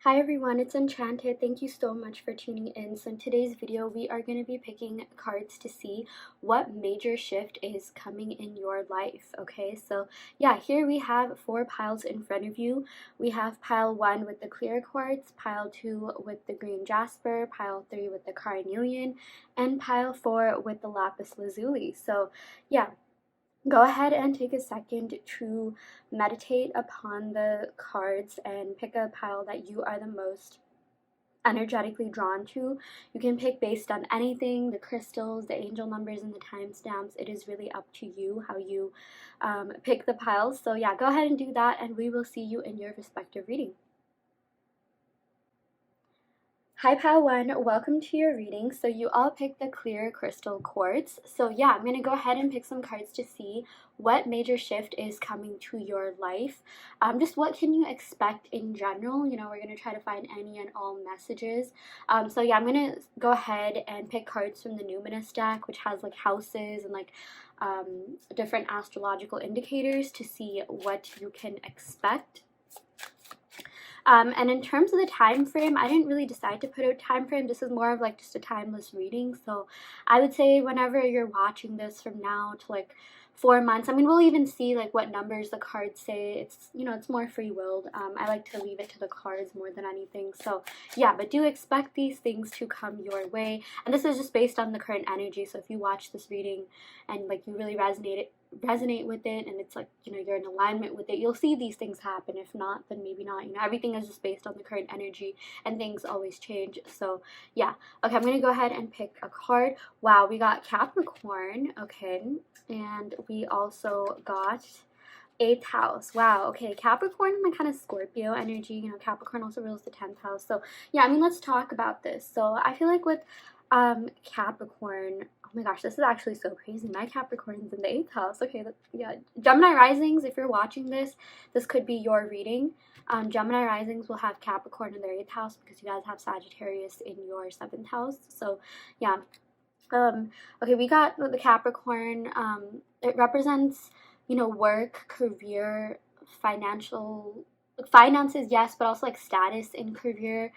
Hi everyone, it's Enchanted. Thank you so much for tuning in. So in today's video, we are going to be picking cards to see what major shift is coming in your life. Okay, so yeah, here we have 4 piles in front of you. We have pile 1 with the clear quartz, pile 2 with the green Jasper, pile 3 with the Carnelian, and pile 4 with the Lapis Lazuli. So yeah, go ahead and take a second to meditate upon the cards and pick a pile that you are the most energetically drawn to. You can pick based on anything, the crystals, the angel numbers, and the timestamps. It is really up to you how you pick the piles. So yeah, go ahead and do that, and we will see you in your respective reading. Hi pile 1, welcome to your reading. So you all picked the clear crystal quartz. So yeah, I'm going to go ahead and pick some cards to see what major shift is coming to your life. Just what can you expect in general. You know, we're going to try to find any and all messages. So yeah, I'm going to go ahead and pick cards from the Numinous deck, which has like houses and like different astrological indicators to see what you can expect. And in terms of the time frame, I didn't really decide to put a time frame. This is more of like just a timeless reading. So I would say whenever you're watching this from now to like 4 months, I mean, we'll even see like what numbers the cards say. It's, you know, it's more free-willed. I like to leave it to the cards more than anything. So yeah, but do expect these things to come your way. And this is just based on the current energy. So if you watch this reading and like you really resonate with it and it's like, you know, you're in alignment with it, you'll see these things happen. If not, then maybe not. You know, everything is just based on the current energy and things always change. So yeah, okay, I'm gonna go ahead and pick a card. Wow, we got Capricorn. Okay, and we also got 8th house. Wow, okay, Capricorn and my kind of Scorpio energy. You know, Capricorn also rules the 10th house. So yeah, I mean, let's talk about this. So I feel like with Capricorn, oh my gosh, this is actually so crazy. My Capricorn's in the 8th house. Okay, yeah. Gemini risings, if you're watching this, this could be your reading. Gemini risings will have Capricorn in their 8th house because you guys have Sagittarius in your 7th house. So yeah. Okay, we got the Capricorn. It represents, you know, work, career, finances, yes, but also like status in career.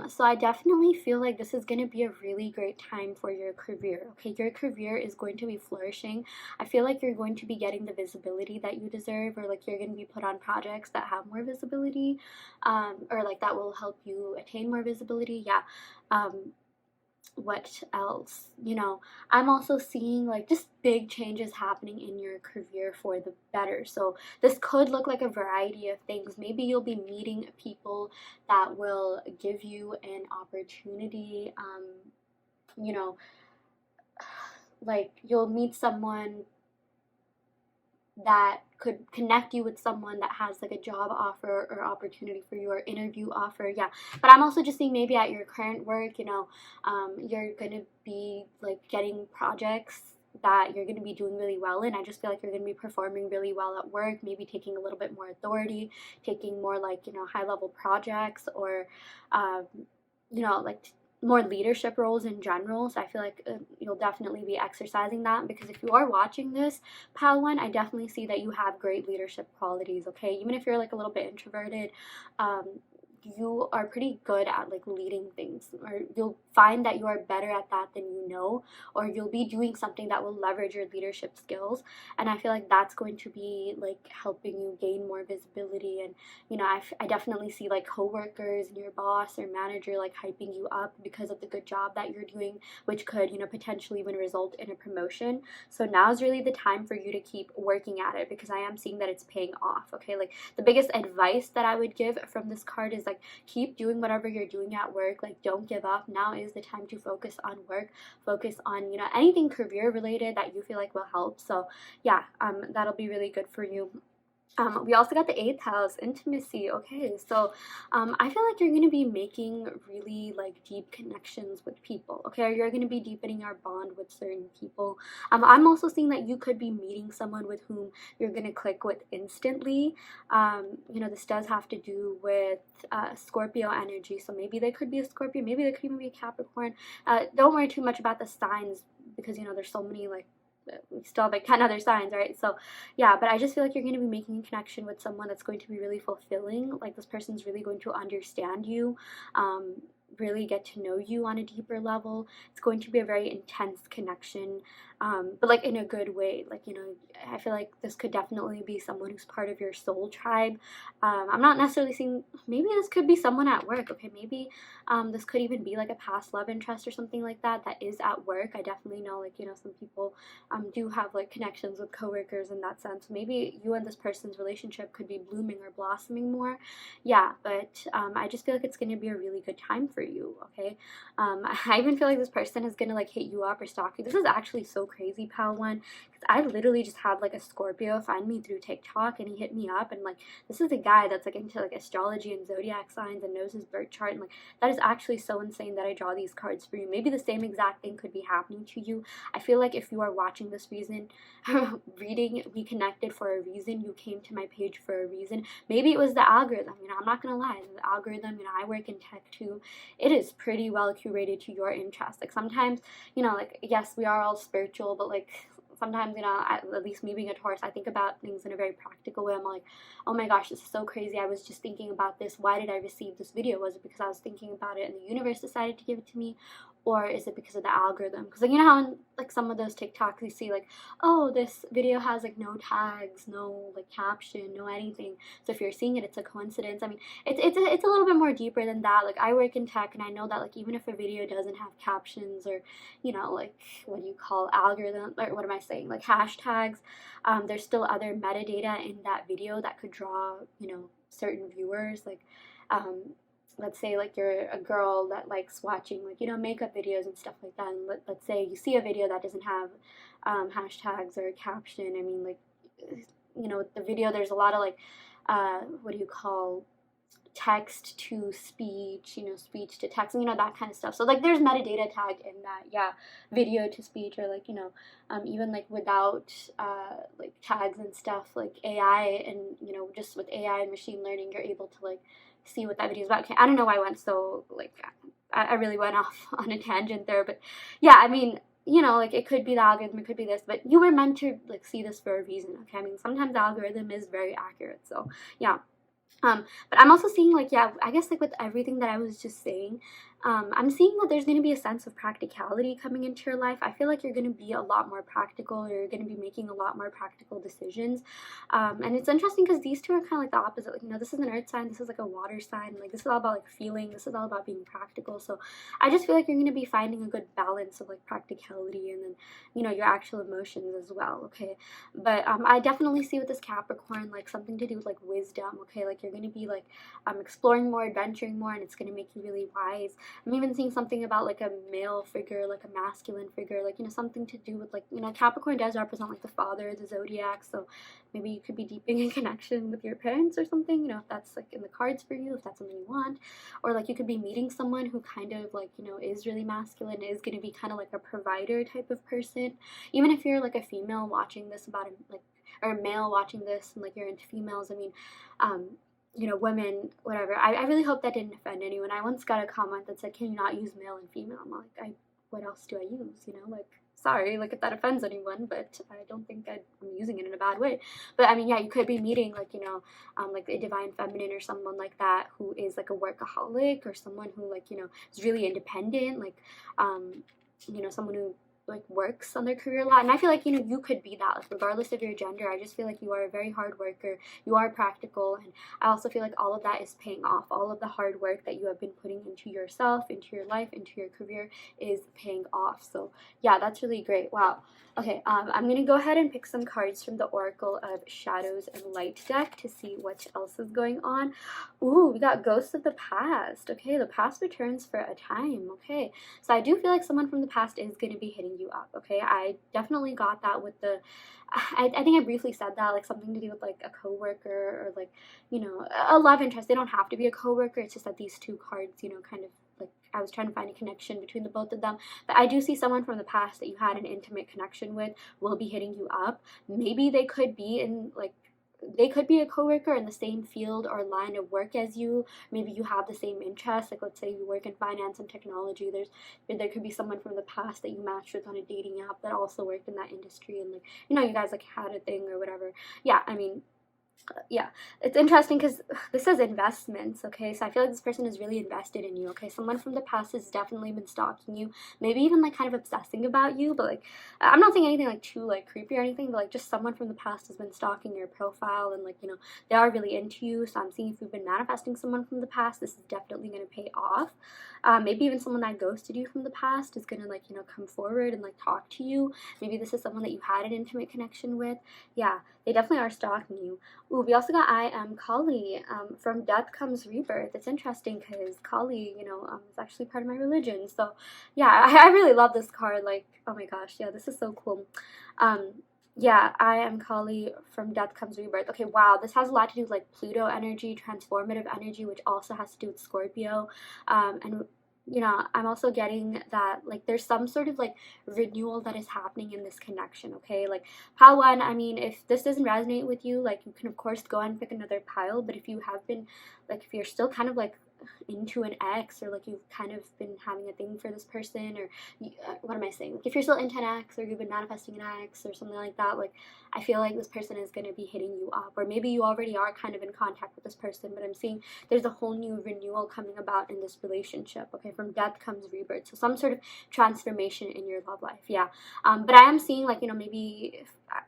So I definitely feel like this is going to be a really great time for your career. Okay, your career is going to be flourishing. I feel like you're going to be getting the visibility that you deserve, or like you're going to be put on projects that have more visibility, or like that will help you attain more visibility. Yeah. What else? You know, I'm also seeing like just big changes happening in your career for the better. So this could look like a variety of things. Maybe you'll be meeting people that will give you an opportunity. You know, like you'll meet someone that could connect you with someone that has like a job offer or opportunity for you, or interview offer. Yeah, but I'm also just seeing maybe at your current work, you know, you're gonna be like getting projects that you're going to be doing really well in. I just feel like you're going to be performing really well at work, maybe taking a little bit more authority, taking more like, you know, high level projects, or you know, like more leadership roles in general. So I feel like you'll definitely be exercising that, because if you are watching this, pal one, I definitely see that you have great leadership qualities. Okay, even if you're like a little bit introverted, you are pretty good at like leading things, or you'll find that you are better at that than you know, or you'll be doing something that will leverage your leadership skills. And I feel like that's going to be like helping you gain more visibility. And you know, I definitely see like coworkers and your boss or manager like hyping you up because of the good job that you're doing, which could, you know, potentially even result in a promotion. So now is really the time for you to keep working at it, because I am seeing that it's paying off. Okay, like the biggest advice that I would give from this card is like, keep doing whatever you're doing at work. Like, don't give up. Now is the time to focus on work, focus on, you know, anything career related that you feel like will help. So yeah, that'll be really good for you. We also got the 8th house, intimacy. Okay, so I feel like you're going to be making really like deep connections with people. Okay, or you're going to be deepening your bond with certain people. I'm also seeing that you could be meeting someone with whom you're going to click with instantly. You know, this does have to do with Scorpio energy, so maybe they could be a Scorpio, maybe they could even be a Capricorn. Don't worry too much about the signs, because you know there's so many like we still have like 10 other signs, right? So yeah, but I just feel like you're going to be making a connection with someone that's going to be really fulfilling. Like this person's really going to understand you, really get to know you on a deeper level. It's going to be a very intense connection, but like in a good way. Like, you know, I feel like this could definitely be someone who's part of your soul tribe. I'm not necessarily seeing, maybe this could be someone at work, okay? Maybe this could even be like a past love interest or something like that that is at work. I definitely know, like, you know, some people do have like connections with coworkers in that sense. Maybe you and this person's relationship could be blooming or blossoming more. Yeah, but I just feel like it's going to be a really good time for you, okay? I even feel like this person is going to like hit you up or stalk you. This is actually so crazy, pal one, because I literally just had like a Scorpio find me through TikTok, and he hit me up, and like this is a guy that's like into like astrology and zodiac signs and knows his birth chart, and like that is actually so insane that I draw these cards for you. Maybe the same exact thing could be happening to you. I feel like if you are watching this reading, we connected for a reason. You came to my page for a reason. Maybe it was the algorithm. You know, I'm not gonna lie, the algorithm, you know, I work in tech too. It is pretty well curated to your interests. Like sometimes, you know, like yes, we are all spiritual, but like sometimes, you know, at least me being a Taurus, I think about things in a very practical way. I'm like, oh my gosh, this is so crazy. I was just thinking about this. Why did I receive this video? Was it because I was thinking about it and the universe decided to give it to me? Or is it because of the algorithm? Because like, you know how in like some of those TikToks you see like, oh, this video has like no tags, no like caption, no anything. So if you're seeing it, it's a coincidence. I mean, it's a little bit more deeper than that. Like I work in tech, and I know that like even if a video doesn't have captions or, you know, like what do you call algorithm, or what am I saying, like hashtags, there's still other metadata in that video that could draw, you know, certain viewers. Like let's say like you're a girl that likes watching like, you know, makeup videos and stuff like that, and let's say you see a video that doesn't have hashtags or a caption. I mean, like, you know, the video, there's a lot of like what do you call, text to speech, you know, speech to text, you know, that kind of stuff. So like there's metadata tagged in that, yeah, video to speech, or like, you know, even like without like tags and stuff, like AI, and you know, just with AI and machine learning, you're able to like see what that video is about. Okay, I don't know why I went so like I really went off on a tangent there, but yeah, I mean, you know, like it could be the algorithm, it could be this, but you were meant to like see this for a reason, okay? I mean, sometimes the algorithm is very accurate, so yeah. But I'm also seeing like, yeah, I guess like with everything that I was just saying, I'm seeing that there's going to be a sense of practicality coming into your life. I feel like you're going to be a lot more practical, or you're going to be making a lot more practical decisions. And it's interesting because these two are kind of like the opposite. Like, you know, this is an earth sign, this is like a water sign. Like this is all about like feeling, this is all about being practical. So I just feel like you're going to be finding a good balance of like practicality and then, you know, your actual emotions as well, okay? But I definitely see with this Capricorn like something to do with like wisdom, okay? Like you're going to be like exploring more, adventuring more, and it's going to make you really wise. I'm even seeing something about like a male figure, like a masculine figure, like, you know, something to do with like, you know, Capricorn does represent like the father, the zodiac, so maybe you could be deepening a connection with your parents or something, you know, if that's like in the cards for you, if that's something you want. Or like you could be meeting someone who kind of like, you know, is really masculine, is going to be kind of like a provider type of person. Even if you're like a female watching this about like, or a male watching this and like you're into females, I mean, you know, women, whatever. I really hope that didn't offend anyone. I once got a comment that said, can you not use male and female? I'm like, what else do I use? You know, like, sorry, like if that offends anyone, but I don't think I'm using it in a bad way. But I mean, yeah, you could be meeting like, you know, like a divine feminine or someone like that who is like a workaholic, or someone who like, you know, is really independent, like, you know, someone who like works on their career a lot. And I feel like, you know, you could be that, like regardless of your gender. I just feel like you are a very hard worker, you are practical, and I also feel like all of that is paying off. All of the hard work that you have been putting into yourself, into your life, into your career is paying off. So yeah, that's really great. Wow. Okay, I'm gonna go ahead and pick some cards from the Oracle of Shadows and Light deck to see what else is going on. Ooh, we got Ghosts of the Past. Okay, the past returns for a time. Okay, so I do feel like someone from the past is going to be hitting you up, okay? I definitely got that with the, I think I briefly said that, like something to do with like a coworker, or like, you know, a love interest. They don't have to be a coworker. It's just that these two cards, you know, kind of like, I was trying to find a connection between the both of them. But I do see someone from the past that you had an intimate connection with will be hitting you up. Maybe they could be in like, they could be a coworker in the same field or line of work as you. Maybe you have the same interests. Like, let's say you work in finance and technology. There could be someone from the past that you matched with on a dating app that also worked in that industry, and like, you know, you guys like had a thing or whatever. Yeah, I mean, yeah, it's interesting because this says investments. Okay, so I feel like this person is really invested in you. Okay, someone from the past has definitely been stalking you, maybe even like kind of obsessing about you, but like, I'm not saying anything like too like creepy or anything, but like just someone from the past has been stalking your profile, and like, you know, they are really into you. So I'm seeing if you've been manifesting someone from the past, this is definitely going to pay off. Maybe even someone that ghosted you from the past is going to, like, you know, come forward and like talk to you. Maybe this is someone that you had an intimate connection with. Yeah, they definitely are stalking you. Ooh, we also got I am Kali. From death comes rebirth. It's interesting because Kali, you know, is actually part of my religion. So, yeah, I really love this card. Like, oh my gosh, yeah, this is so cool. Yeah, I am Kali. From death comes rebirth. Okay, wow, this has a lot to do with like Pluto energy, transformative energy, which also has to do with Scorpio. And you know, I'm also getting that like there's some sort of like renewal that is happening in this connection. Okay, like pile one, I mean, if this doesn't resonate with you, like you can of course go and pick another pile. But if you have been, like, if you're still kind of like into an ex, or like you've kind of been having a thing for this person, or what am I saying, like if you're still into an ex, or you've been manifesting an ex or something like that, like I feel like this person is going to be hitting you up, or maybe you already are kind of in contact with this person, but I'm seeing there's a whole new renewal coming about in this relationship. Okay, from death comes rebirth, so some sort of transformation in your love life. Yeah, but I am seeing, like, you know, maybe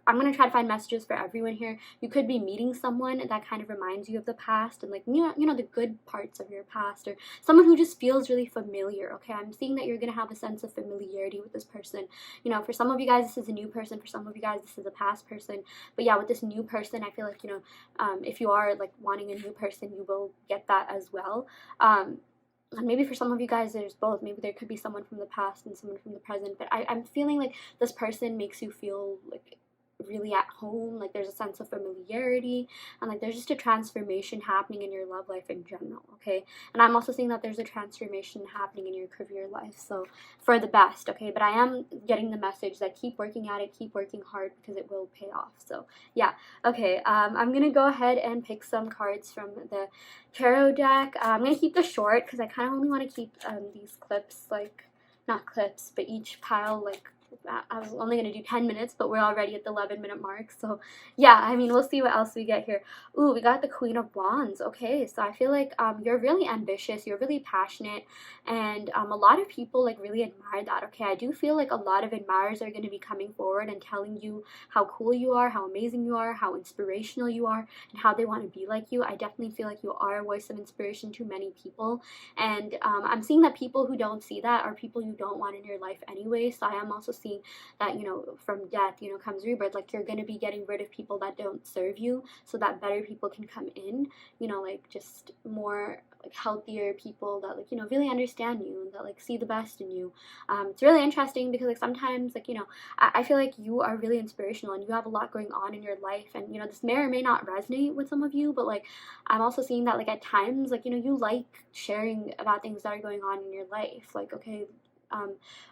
I'm going to try to find messages for everyone here. You could be meeting someone that kind of reminds you of the past, and like, you know, the good parts of your past, or someone who just feels really familiar. Okay, I'm seeing that you're going to have a sense of familiarity with this person. You know, for some of you guys this is a new person, for some of you guys this is a past person, but yeah, with this new person I feel like, you know, if you are like wanting a new person, you will get that as well. And maybe for some of you guys there's both. Maybe there could be someone from the past and someone from the present, but I'm feeling like this person makes you feel like really at home. Like there's a sense of familiarity, and like there's just a transformation happening in your love life in general. Okay, and I'm also seeing that there's a transformation happening in your career life, so for the best. Okay, but I am getting the message that keep working at it, keep working hard, because it will pay off. So yeah, okay, I'm gonna go ahead and pick some cards from the tarot deck. I'm gonna keep this short because I kind of only want to keep these clips, like, not clips, but each pile, like, I was only going to do 10 minutes, but we're already at the 11-minute mark. So, yeah, I mean, we'll see what else we get here. Ooh, we got the Queen of Wands. Okay, so I feel like you're really ambitious, you're really passionate, and a lot of people, like, really admire that. Okay, I do feel like a lot of admirers are going to be coming forward and telling you how cool you are, how amazing you are, how inspirational you are, and how they want to be like you. I definitely feel like you are a voice of inspiration to many people, and I'm seeing that people who don't see that are people you don't want in your life anyway. So I am also seeing that, you know, from death, you know, comes rebirth. Like you're going to be getting rid of people that don't serve you so that better people can come in, you know, like just more like healthier people that, like, you know, really understand you and that like see the best in you. It's really interesting because like sometimes, like, you know, I feel like you are really inspirational and you have a lot going on in your life, and you know, this may or may not resonate with some of you, but like I'm also seeing that like at times, like, you know, you like sharing about things that are going on in your life. Like, okay,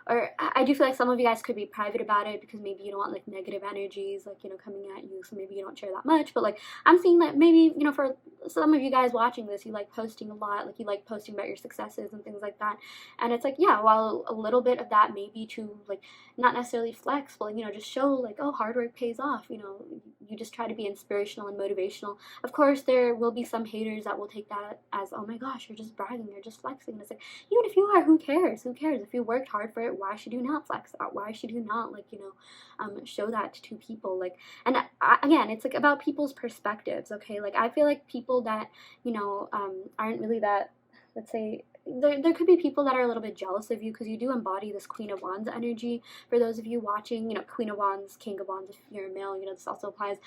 or I do feel like some of you guys could be private about it because maybe you don't want like negative energies, like, you know, coming at you, so maybe you don't share that much. But like I'm seeing that maybe, you know, for some of you guys watching this, you like posting a lot, like you like posting about your successes and things like that. And it's like, yeah, while a little bit of that may be to like not necessarily flex, but, you know, just show like, oh, hard work pays off. You know, you just try to be inspirational and motivational. Of course there will be some haters that will take that as, oh my gosh, you're just bragging, you're just flexing. And it's like, even if you are, who cares? If you worked hard for it, why should you not flex that? Why should you not, like, you know, show that to people? Like, and again, it's like about people's perspectives. Okay, like I feel like people that, you know, aren't really that, let's say, there could be people that are a little bit jealous of you because you do embody this Queen of Wands energy. For those of you watching, you know, Queen of Wands, King of Wands, if you're a male, you know, this also applies.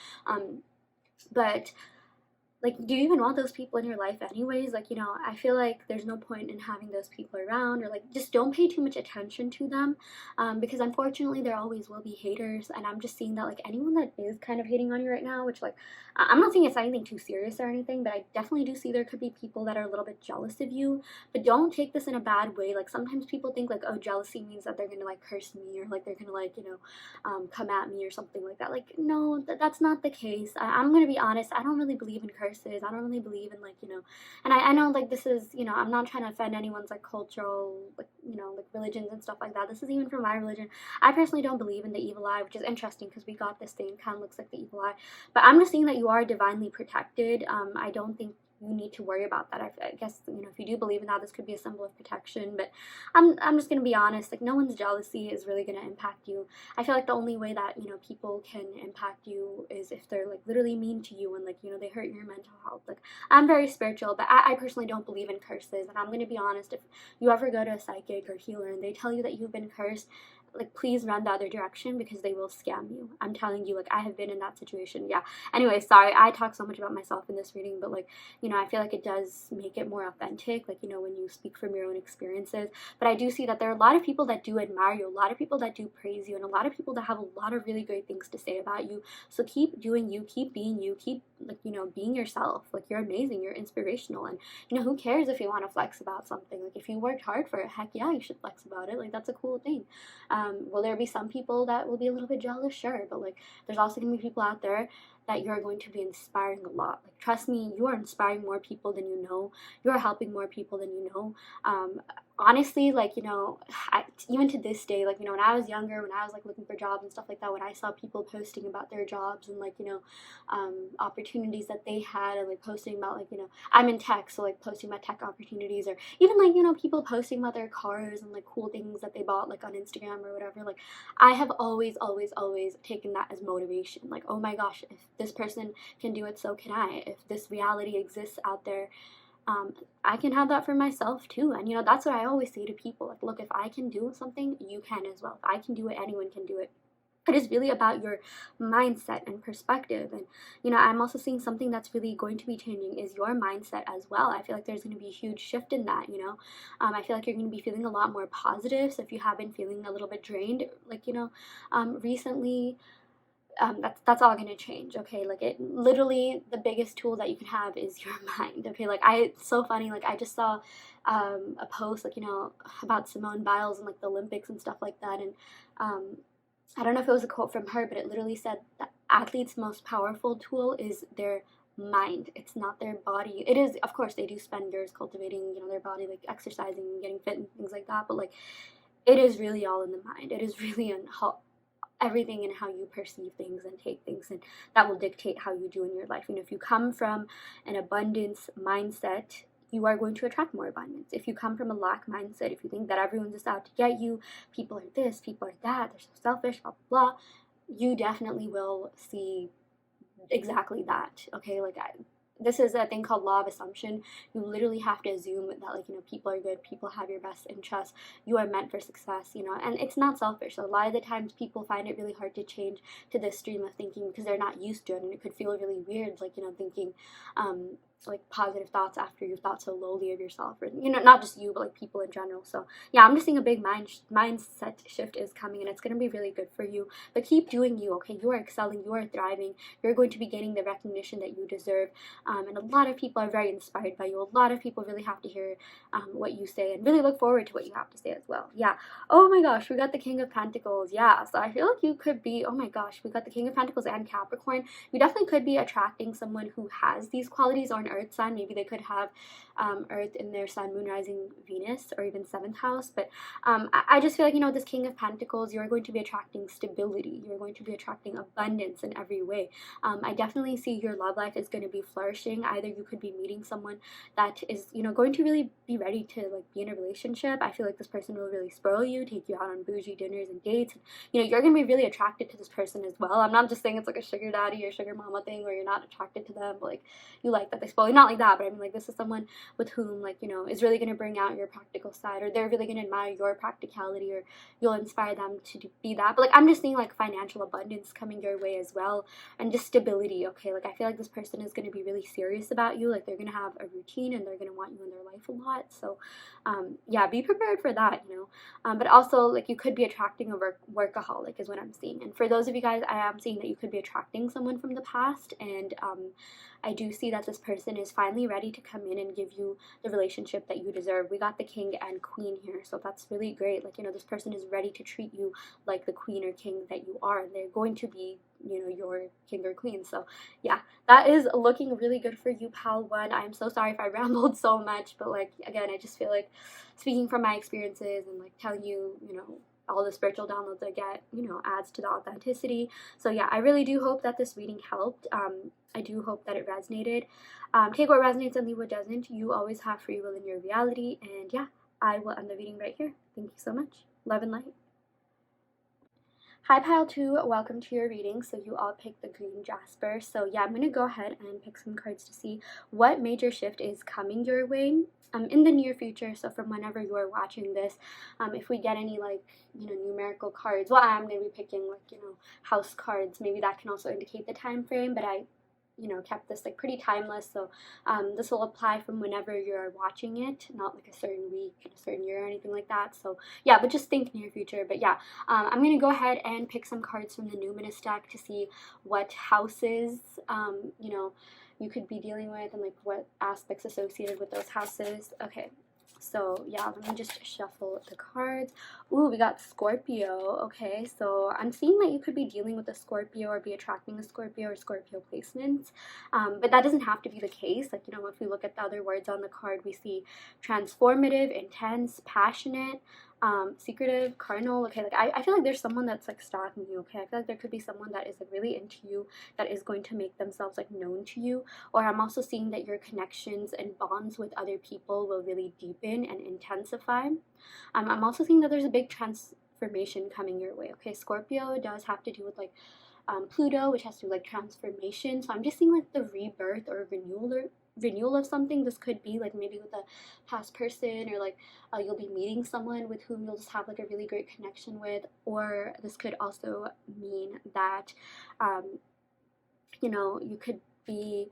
But like, do you even want those people in your life anyways? Like, I feel like there's no point in having those people around, or like just don't pay too much attention to them, because unfortunately there always will be haters. And I'm just seeing that like anyone that is kind of hating on you right now, which like I'm not saying it's anything too serious or anything, but I definitely do see there could be people that are a little bit jealous of you. But don't take this in a bad way. Like sometimes people think like, oh, jealousy means that they're gonna like curse me, or like they're gonna like come at me or something like that. Like, no, that's not the case. I'm gonna be honest, I don't really believe in curses. I don't really believe in like, and I know like this is, I'm not trying to offend anyone's like cultural, like, like religions and stuff like that. This is even for my religion. I personally don't believe in the evil eye, which is interesting because we got this thing, kind of looks like the evil eye. But I'm just saying that you are divinely protected. I don't think you need to worry about that. I guess, if you do believe in that, this could be a symbol of protection. But I'm just gonna be honest. Like, no one's jealousy is really gonna impact you. I feel like the only way that people can impact you is if they're like literally mean to you, and like they hurt your mental health. Like, I'm very spiritual, but I personally don't believe in curses. And I'm gonna be honest. If you ever go to a psychic or healer and they tell you that you've been cursed, like, please run the other direction, because they will scam you. I'm telling you, like, I have been in that situation. Yeah. Anyway, sorry, I talk so much about myself in this reading, but like, I feel like it does make it more authentic, like, when you speak from your own experiences. But I do see that there are a lot of people that do admire you, a lot of people that do praise you, and a lot of people that have a lot of really great things to say about you. So keep doing you, keep being you, keep like, being yourself. Like, you're amazing, you're inspirational, and who cares if you want to flex about something? Like, if you worked hard for it, heck yeah, you should flex about it. Like, that's a cool thing. Will there be some people that will be a little bit jealous? Sure, but like, there's also gonna be people out there that you're going to be inspiring a lot. Like, trust me, you are inspiring more people than you know. You are helping more people than you know. Honestly, like, even to this day, like, when I was younger, when I was like looking for jobs and stuff like that, when I saw people posting about their jobs and like, opportunities that they had, and like posting about like, I'm in tech, so like posting about tech opportunities, or even like, people posting about their cars and like cool things that they bought like on Instagram or whatever. Like, I have always, always, always taken that as motivation. Like, oh my gosh, if this person can do it, so can I. If this reality exists out there, I can have that for myself too. And that's what I always say to people. Like, look, if I can do something, you can as well. If I can do it, anyone can do it. It is really about your mindset and perspective. And I'm also seeing something that's really going to be changing is your mindset as well. I feel like there's going to be a huge shift in that. I feel like you're going to be feeling a lot more positive. So if you have been feeling a little bit drained, like, recently, that's all gonna change. Okay, like, it literally, the biggest tool that you can have is your mind. Okay, like, it's so funny, like, I just saw a post, like, about Simone Biles and like the Olympics and stuff like that. And I don't know if it was a quote from her, but it literally said that athletes' most powerful tool is their mind. It's not their body. It is, of course, they do spend years cultivating their body, like exercising and getting fit and things like that, but like, it is really all in the mind. It is really in how everything in how you perceive things and take things, and that will dictate how you do in your life. If you come from an abundance mindset, you are going to attract more abundance. If you come from a lack mindset, if you think that everyone's just out to get you, people are this, people are that, they're so selfish, blah blah blah, you definitely will see exactly that. Okay, like, this is a thing called law of assumption. You literally have to assume that, like, people are good, people have your best interest, you are meant for success, and it's not selfish. So a lot of the times people find it really hard to change to this stream of thinking because they're not used to it, and it could feel really weird, like, thinking like positive thoughts after you've thought so lowly of yourself, or not just you, but like people in general. So yeah, I'm just seeing a big mindset shift is coming, and it's going to be really good for you. But keep doing you. Okay, you are excelling, you are thriving, you're going to be getting the recognition that you deserve. And a lot of people are very inspired by you. A lot of people really have to hear what you say, and really look forward to what you have to say as well. Yeah. Oh my gosh, we got the King of Pentacles. Yeah. So I feel like you could be, oh my gosh, we got the King of Pentacles and Capricorn. You definitely could be attracting someone who has these qualities, or an earth sign. Maybe they could have earth in their sun, moon, rising, Venus, or even 7th house. But I just feel like, this King of Pentacles, you're going to be attracting stability. You're going to be attracting abundance in every way. I definitely see your love life is going to be flourishing. Either you could be meeting someone that is, going to really be ready to like be in a relationship. I feel like this person will really spoil you, take you out on bougie dinners and dates. And, you're going to be really attracted to this person as well. I'm not just saying it's like a sugar daddy or sugar mama thing where you're not attracted to them, but like, you like that this well, not like that, but I mean, like, this is someone with whom, like, you know, is really going to bring out your practical side, or they're really going to admire your practicality, or you'll inspire them to be that. But like, I'm just seeing like financial abundance coming your way as well, and just stability. Okay, like, I feel like this person is going to be really serious about you. Like, they're going to have a routine, and they're going to want you in their life a lot. So yeah, be prepared for that, you know. But also, like, you could be attracting a workaholic is what I'm seeing. And for those of you guys, I am seeing that you could be attracting someone from the past, and I do see that this person is finally ready to come in and give you the relationship that you deserve. We got the king and queen here, so that's really great. Like, you know, this person is ready to treat you like the queen or king that you are, and they're going to be, you know, your king or queen. So yeah, that is looking really good for you, pal one. I'm so sorry if I rambled so much, but like, again, I just feel like speaking from my experiences and like telling you, you know, all the spiritual downloads I get, you know, adds to the authenticity. So yeah, I really do hope that this reading helped. I do hope that it resonated. Take what resonates and leave what doesn't. You always have free will in your reality. And yeah, I will end the reading right here. Thank you so much. Love and light. Hi Pile 2, welcome to your reading. So you all picked the green Jasper. So yeah, I'm going to go ahead and pick some cards to see what major shift is coming your way in the near future. So from whenever you are watching this, if we get any like, you know, numerical cards, well, I'm going to be picking like, you know, house cards. Maybe that can also indicate the time frame, but I, you know, kept this like pretty timeless. So this will apply from whenever you're watching it, not like a certain week, a certain year, or anything like that. So yeah, but just think near future. But yeah, I'm gonna go ahead and pick some cards from the Numinous deck to see what houses, you know, you could be dealing with, and like what aspects associated with those houses. Okay, so yeah, let me just shuffle the cards. Ooh, we got Scorpio. Okay, so I'm seeing that you could be dealing with a Scorpio or be attracting a Scorpio or Scorpio placements. But that doesn't have to be the case. Like, you know, if we look at the other words on the card, we see transformative, intense, passionate, secretive, carnal. Okay, like I feel like there's someone that's like stalking you. Okay, I feel like there could be someone that is like really into you, that is going to make themselves like known to you. Or I'm also seeing that your connections and bonds with other people will really deepen and intensify. I'm also seeing that there's a big transformation coming your way. Okay, Scorpio does have to do with like Pluto, which has to do like transformation. So I'm just seeing like the rebirth or renewal of something. This could be like maybe with a past person, or like you'll be meeting someone with whom you'll just have like a really great connection with. Or this could also mean that you know, you could be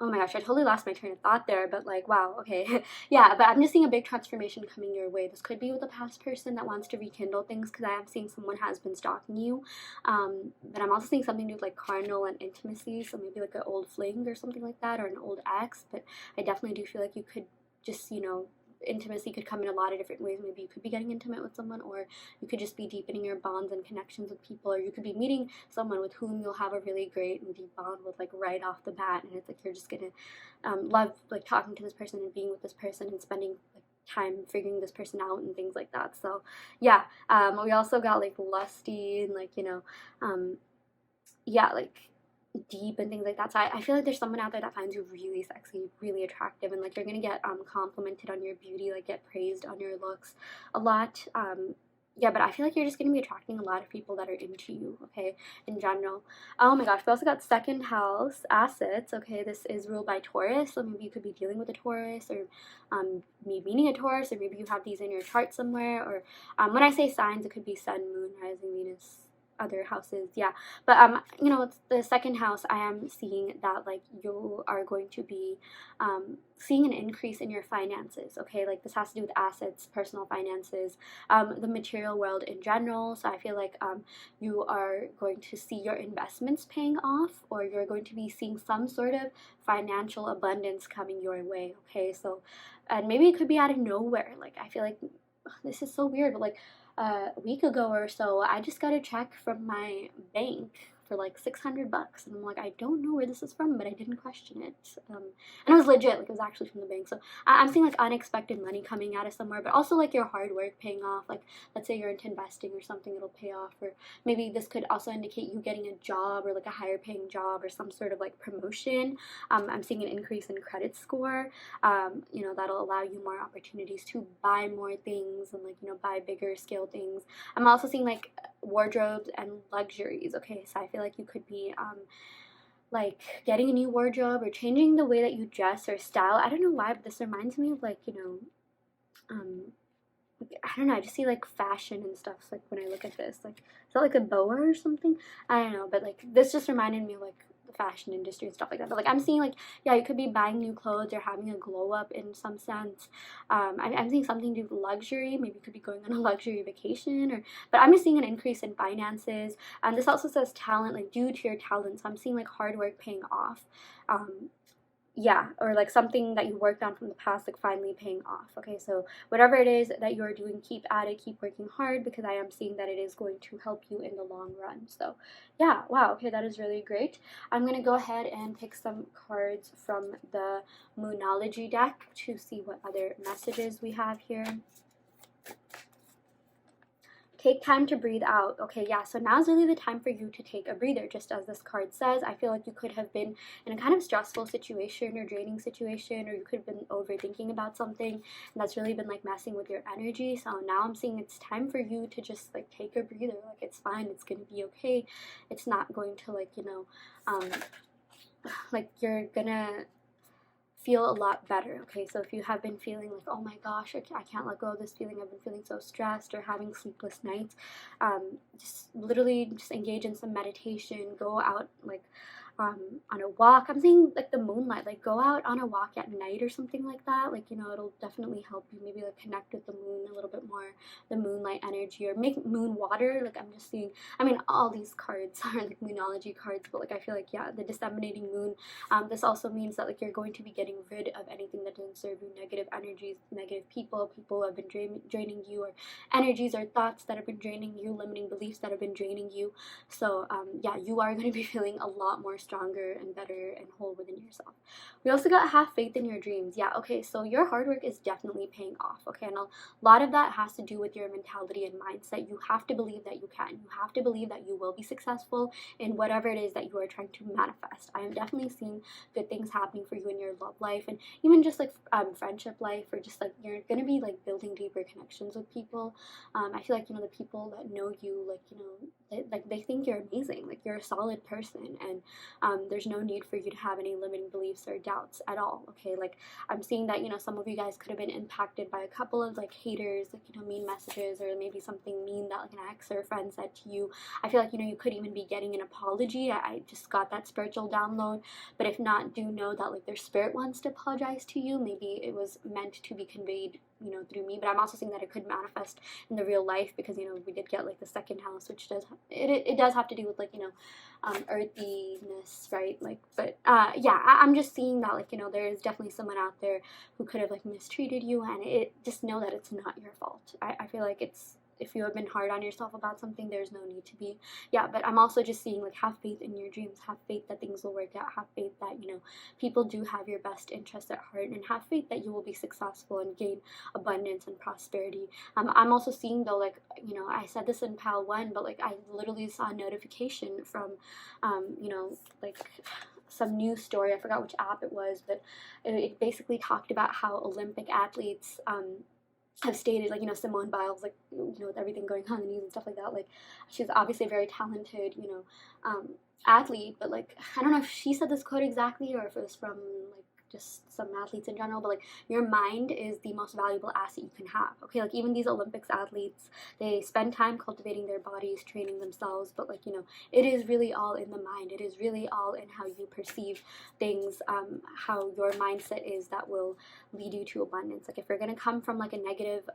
oh my gosh, I totally lost my train of thought there, but like, wow, okay. Yeah, but I'm just seeing a big transformation coming your way. This could be with a past person that wants to rekindle things, because I am seeing someone has been stalking you. But I'm also seeing something to do with like carnal and intimacy, so maybe like an old fling or something like that, or an old ex. But I definitely do feel like you could just, you know, intimacy could come in a lot of different ways. Maybe you could be getting intimate with someone, or you could just be deepening your bonds and connections with people, or you could be meeting someone with whom you'll have a really great and deep bond with like right off the bat, and it's like you're just gonna love like talking to this person and being with this person and spending like time figuring this person out and things like that. So yeah, we also got like lusty and like, you know, yeah, like deep and things like that. So I feel like there's someone out there that finds you really sexy, really attractive, and like you're gonna get complimented on your beauty, like get praised on your looks a lot. Yeah, but I feel like you're just gonna be attracting a lot of people that are into you, okay, in general. Oh my gosh, we also got second house assets. Okay, this is ruled by Taurus, so maybe you could be dealing with a Taurus, or me meeting a Taurus, or maybe you have these in your chart somewhere. Or when I say signs, it could be sun, moon, rising, Venus, other houses. Yeah, but you know, it's the second house. I am seeing that like you are going to be seeing an increase in your finances. Okay, like this has to do with assets, personal finances, the material world in general. So I feel like you are going to see your investments paying off, or you're going to be seeing some sort of financial abundance coming your way. Okay, so and maybe it could be out of nowhere. Like I feel like this is so weird, but like a week ago or so, I just got a check from my bank for like $600, and I'm like, I don't know where this is from, but I didn't question it, and it was legit, like it was actually from the bank. So I'm seeing like unexpected money coming out of somewhere, but also like your hard work paying off. Like let's say you're into investing or something, it'll pay off. Or maybe this could also indicate you getting a job, or like a higher paying job, or some sort of like promotion. I'm seeing an increase in credit score. You know, that'll allow you more opportunities to buy more things, and like, you know, buy bigger scale things. I'm also seeing like wardrobes and luxuries. Okay, so I feel like you could be like getting a new wardrobe or changing the way that you dress or style. I don't know why, but this reminds me of like, I don't know, I just see like fashion and stuff like when I look at this. Like, is that like a boa or something? I don't know, but like this just reminded me of like the fashion industry and stuff like that. But like I'm seeing like, yeah, you could be buying new clothes or having a glow up in some sense. I'm seeing something to do with luxury. Maybe you could be going on a luxury vacation, or but I'm just seeing an increase in finances. And this also says talent, like due to your talent. So I'm seeing like hard work paying off. Um, yeah, or like something that you worked on from the past like finally paying off. Okay, so whatever it is that you're doing, keep at it, keep working hard, because I am seeing that it is going to help you in the long run. So yeah, wow, okay, that is really great. I'm gonna go ahead and pick some cards from the Moonology deck to see what other messages we have here. Take time to breathe out. Okay, yeah, so now's really the time for you to take a breather, just as this card says. I feel like you could have been in a kind of stressful situation or draining situation, or you could have been overthinking about something, and that's really been like messing with your energy. So now I'm seeing it's time for you to just like take a breather. Like, it's fine, it's gonna be okay. It's not going to like, like you're gonna feel a lot better. Okay, so if you have been feeling like, oh my gosh, I can't let go of this feeling, I've been feeling so stressed or having sleepless nights, just literally just engage in some meditation, go out like on a walk. I'm saying like the moonlight, like go out on a walk at night or something like that. Like, it'll definitely help you maybe like connect with the moon a little bit more, the moonlight energy, or make moon water. Like I'm just seeing, I mean, all these cards are like moonology cards, but like I feel like, yeah, the disseminating moon, this also means that like you're going to be getting rid of anything that doesn't serve you, negative energies, negative people who have been draining you, or energies or thoughts that have been draining you, limiting beliefs that have been draining you. So yeah, you are going to be feeling a lot more stronger and better and whole within yourself. We also got have faith in your dreams. Yeah, okay, so your hard work is definitely paying off. Okay, and a lot of that has to do with your mentality and mindset. You have to believe that you can. You have to believe that you will be successful in whatever it is that you are trying to manifest. I am definitely seeing good things happening for you in your love life, and even just like friendship life, or just like you're gonna be like building deeper connections with people. I feel like the people that know you, like they think you're amazing, like you're a solid person, and there's no need for you to have any limiting beliefs or doubts at all. Okay, like I'm seeing that some of you guys could have been impacted by a couple of like haters, like mean messages, or maybe something mean that like an ex or a friend said to you. I feel like you could even be getting an apology. I just got that spiritual download, but if not, do know that like their spirit wants to apologize to you. Maybe it was meant to be conveyed through me, but I'm also seeing that it could manifest in the real life, because we did get like the second house, which it does have to do with like earthiness, right? Like, but yeah, I'm just seeing that like there is definitely someone out there who could have like mistreated you, and it just know that it's not your fault. I feel like it's, if you have been hard on yourself about something, there's no need to be. Yeah, but I'm also just seeing like have faith in your dreams, have faith that things will work out, have faith that people do have your best interest at heart, and have faith that you will be successful and gain abundance and prosperity. I'm also seeing though, like I said this in pile 1, but like I literally saw a notification from like some news story. I forgot which app it was, but it basically talked about how Olympic athletes have stated, like Simone Biles, like with everything going on in the news and stuff like that, like she's obviously a very talented athlete, but like I don't know if she said this quote exactly or if it was from like just some athletes in general, but like your mind is the most valuable asset you can have. Okay, like even these Olympics athletes, they spend time cultivating their bodies, training themselves, but like it is really all in the mind. It is really all in how you perceive things, how your mindset is, that will lead you to abundance. Like if you're going to come from like a negative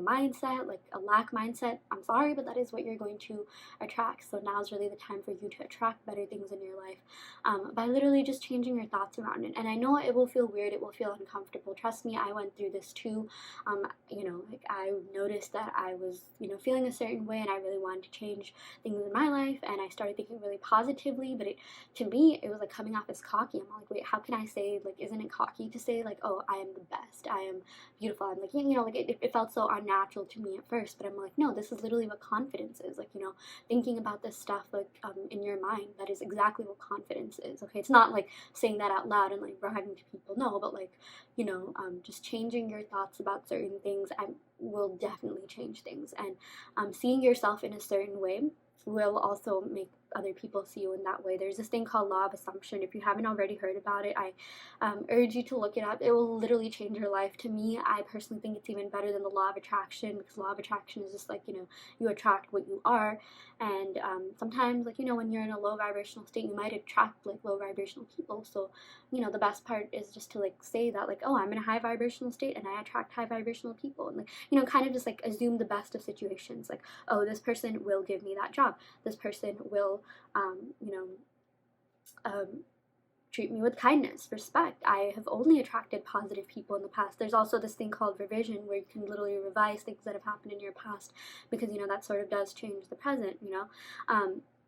mindset, like a lack mindset, I'm sorry, but that is what you're going to attract. So now is really the time for you to attract better things in your life, by literally just changing your thoughts around it. And I know it will feel weird, it will feel uncomfortable. Trust me, I went through this too. Like I noticed that I was feeling a certain way, and I really wanted to change things in my life, and I started thinking really positively, but to me it was like coming off as cocky. I'm like, wait, how can I say, like, isn't it cocky to say like, oh, I am the best, I am beautiful? I'm like, like it felt so unnatural to me at first, but I'm like, no, this is literally what confidence is. Like thinking about this stuff like in your mind, that is exactly what confidence is. Okay, it's not like saying that out loud and like bragging to people, no, but like just changing your thoughts about certain things will definitely change things, and seeing yourself in a certain way will also make other people see you in that way. There's this thing called law of assumption. If you haven't already heard about it, I urge you to look it up. It will literally change your life. To me, I personally think it's even better than the law of attraction, because law of attraction is just like, you attract what you are. And sometimes, like, when you're in a low vibrational state, you might attract like low vibrational people. So the best part is just to like say that, like, oh, I'm in a high vibrational state and I attract high vibrational people, and like, kind of just like assume the best of situations. Like, oh, this person will give me that job, this person will um, treat me with kindness, respect. I have only attracted positive people in the past. There's also this thing called revision, where you can literally revise things that have happened in your past, because that sort of does change the present.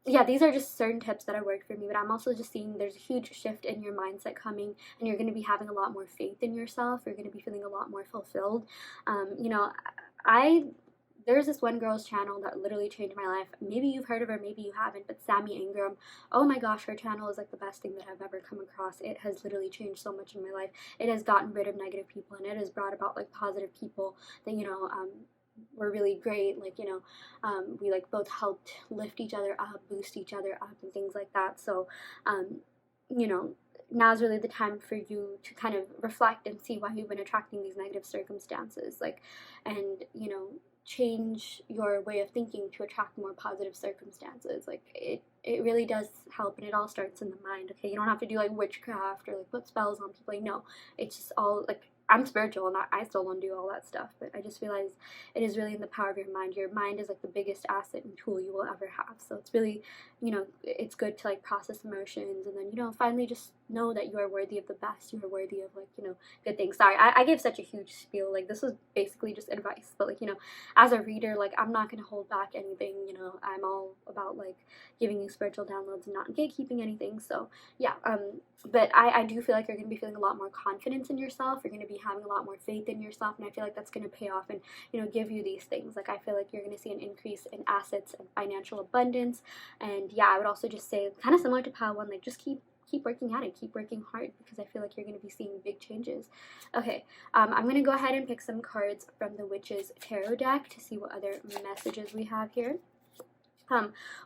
Yeah, these are just certain tips that have worked for me, but I'm also just seeing there's a huge shift in your mindset coming, and you're going to be having a lot more faith in yourself. You're going to be feeling a lot more fulfilled. I There's this one girl's channel that literally changed my life. Maybe you've heard of her, maybe you haven't, but Sammy Ingram. Oh my gosh, her channel is like the best thing that I've ever come across. It has literally changed so much in my life. It has gotten rid of negative people, and it has brought about like positive people that, were really great. Like, we like both helped lift each other up, boost each other up, and things like that. So, you know, now's really the time for you to kind of reflect and see why you've been attracting these negative circumstances, like, and change your way of thinking to attract more positive circumstances. Like, it really does help, and it all starts in the mind. Okay, you don't have to do like witchcraft or like put spells on people. Like, no, it's just all like, I'm spiritual and I still don't do all that stuff, but I just realized it is really in the power of your mind. Your mind is like the biggest asset and tool you will ever have. So it's really, it's good to like process emotions, and then, finally just know that you are worthy of the best. You are worthy of like, good things. Sorry, I gave such a huge spiel. Like, this was basically just advice, but like, as a reader, like, I'm not going to hold back anything. I'm all about like giving you spiritual downloads and not gatekeeping anything. So yeah, but I do feel like you're going to be feeling a lot more confidence in yourself. You're going to be having a lot more faith in yourself, and I feel like that's going to pay off and give you these things. Like, I feel like you're going to see an increase in assets and financial abundance. And yeah, I would also just say, kind of similar to Pile 1, like, just keep working at it, keep working hard, because I feel like you're going to be seeing big changes. Okay, I'm going to go ahead and pick some cards from the Witch's Tarot deck to see what other messages we have here.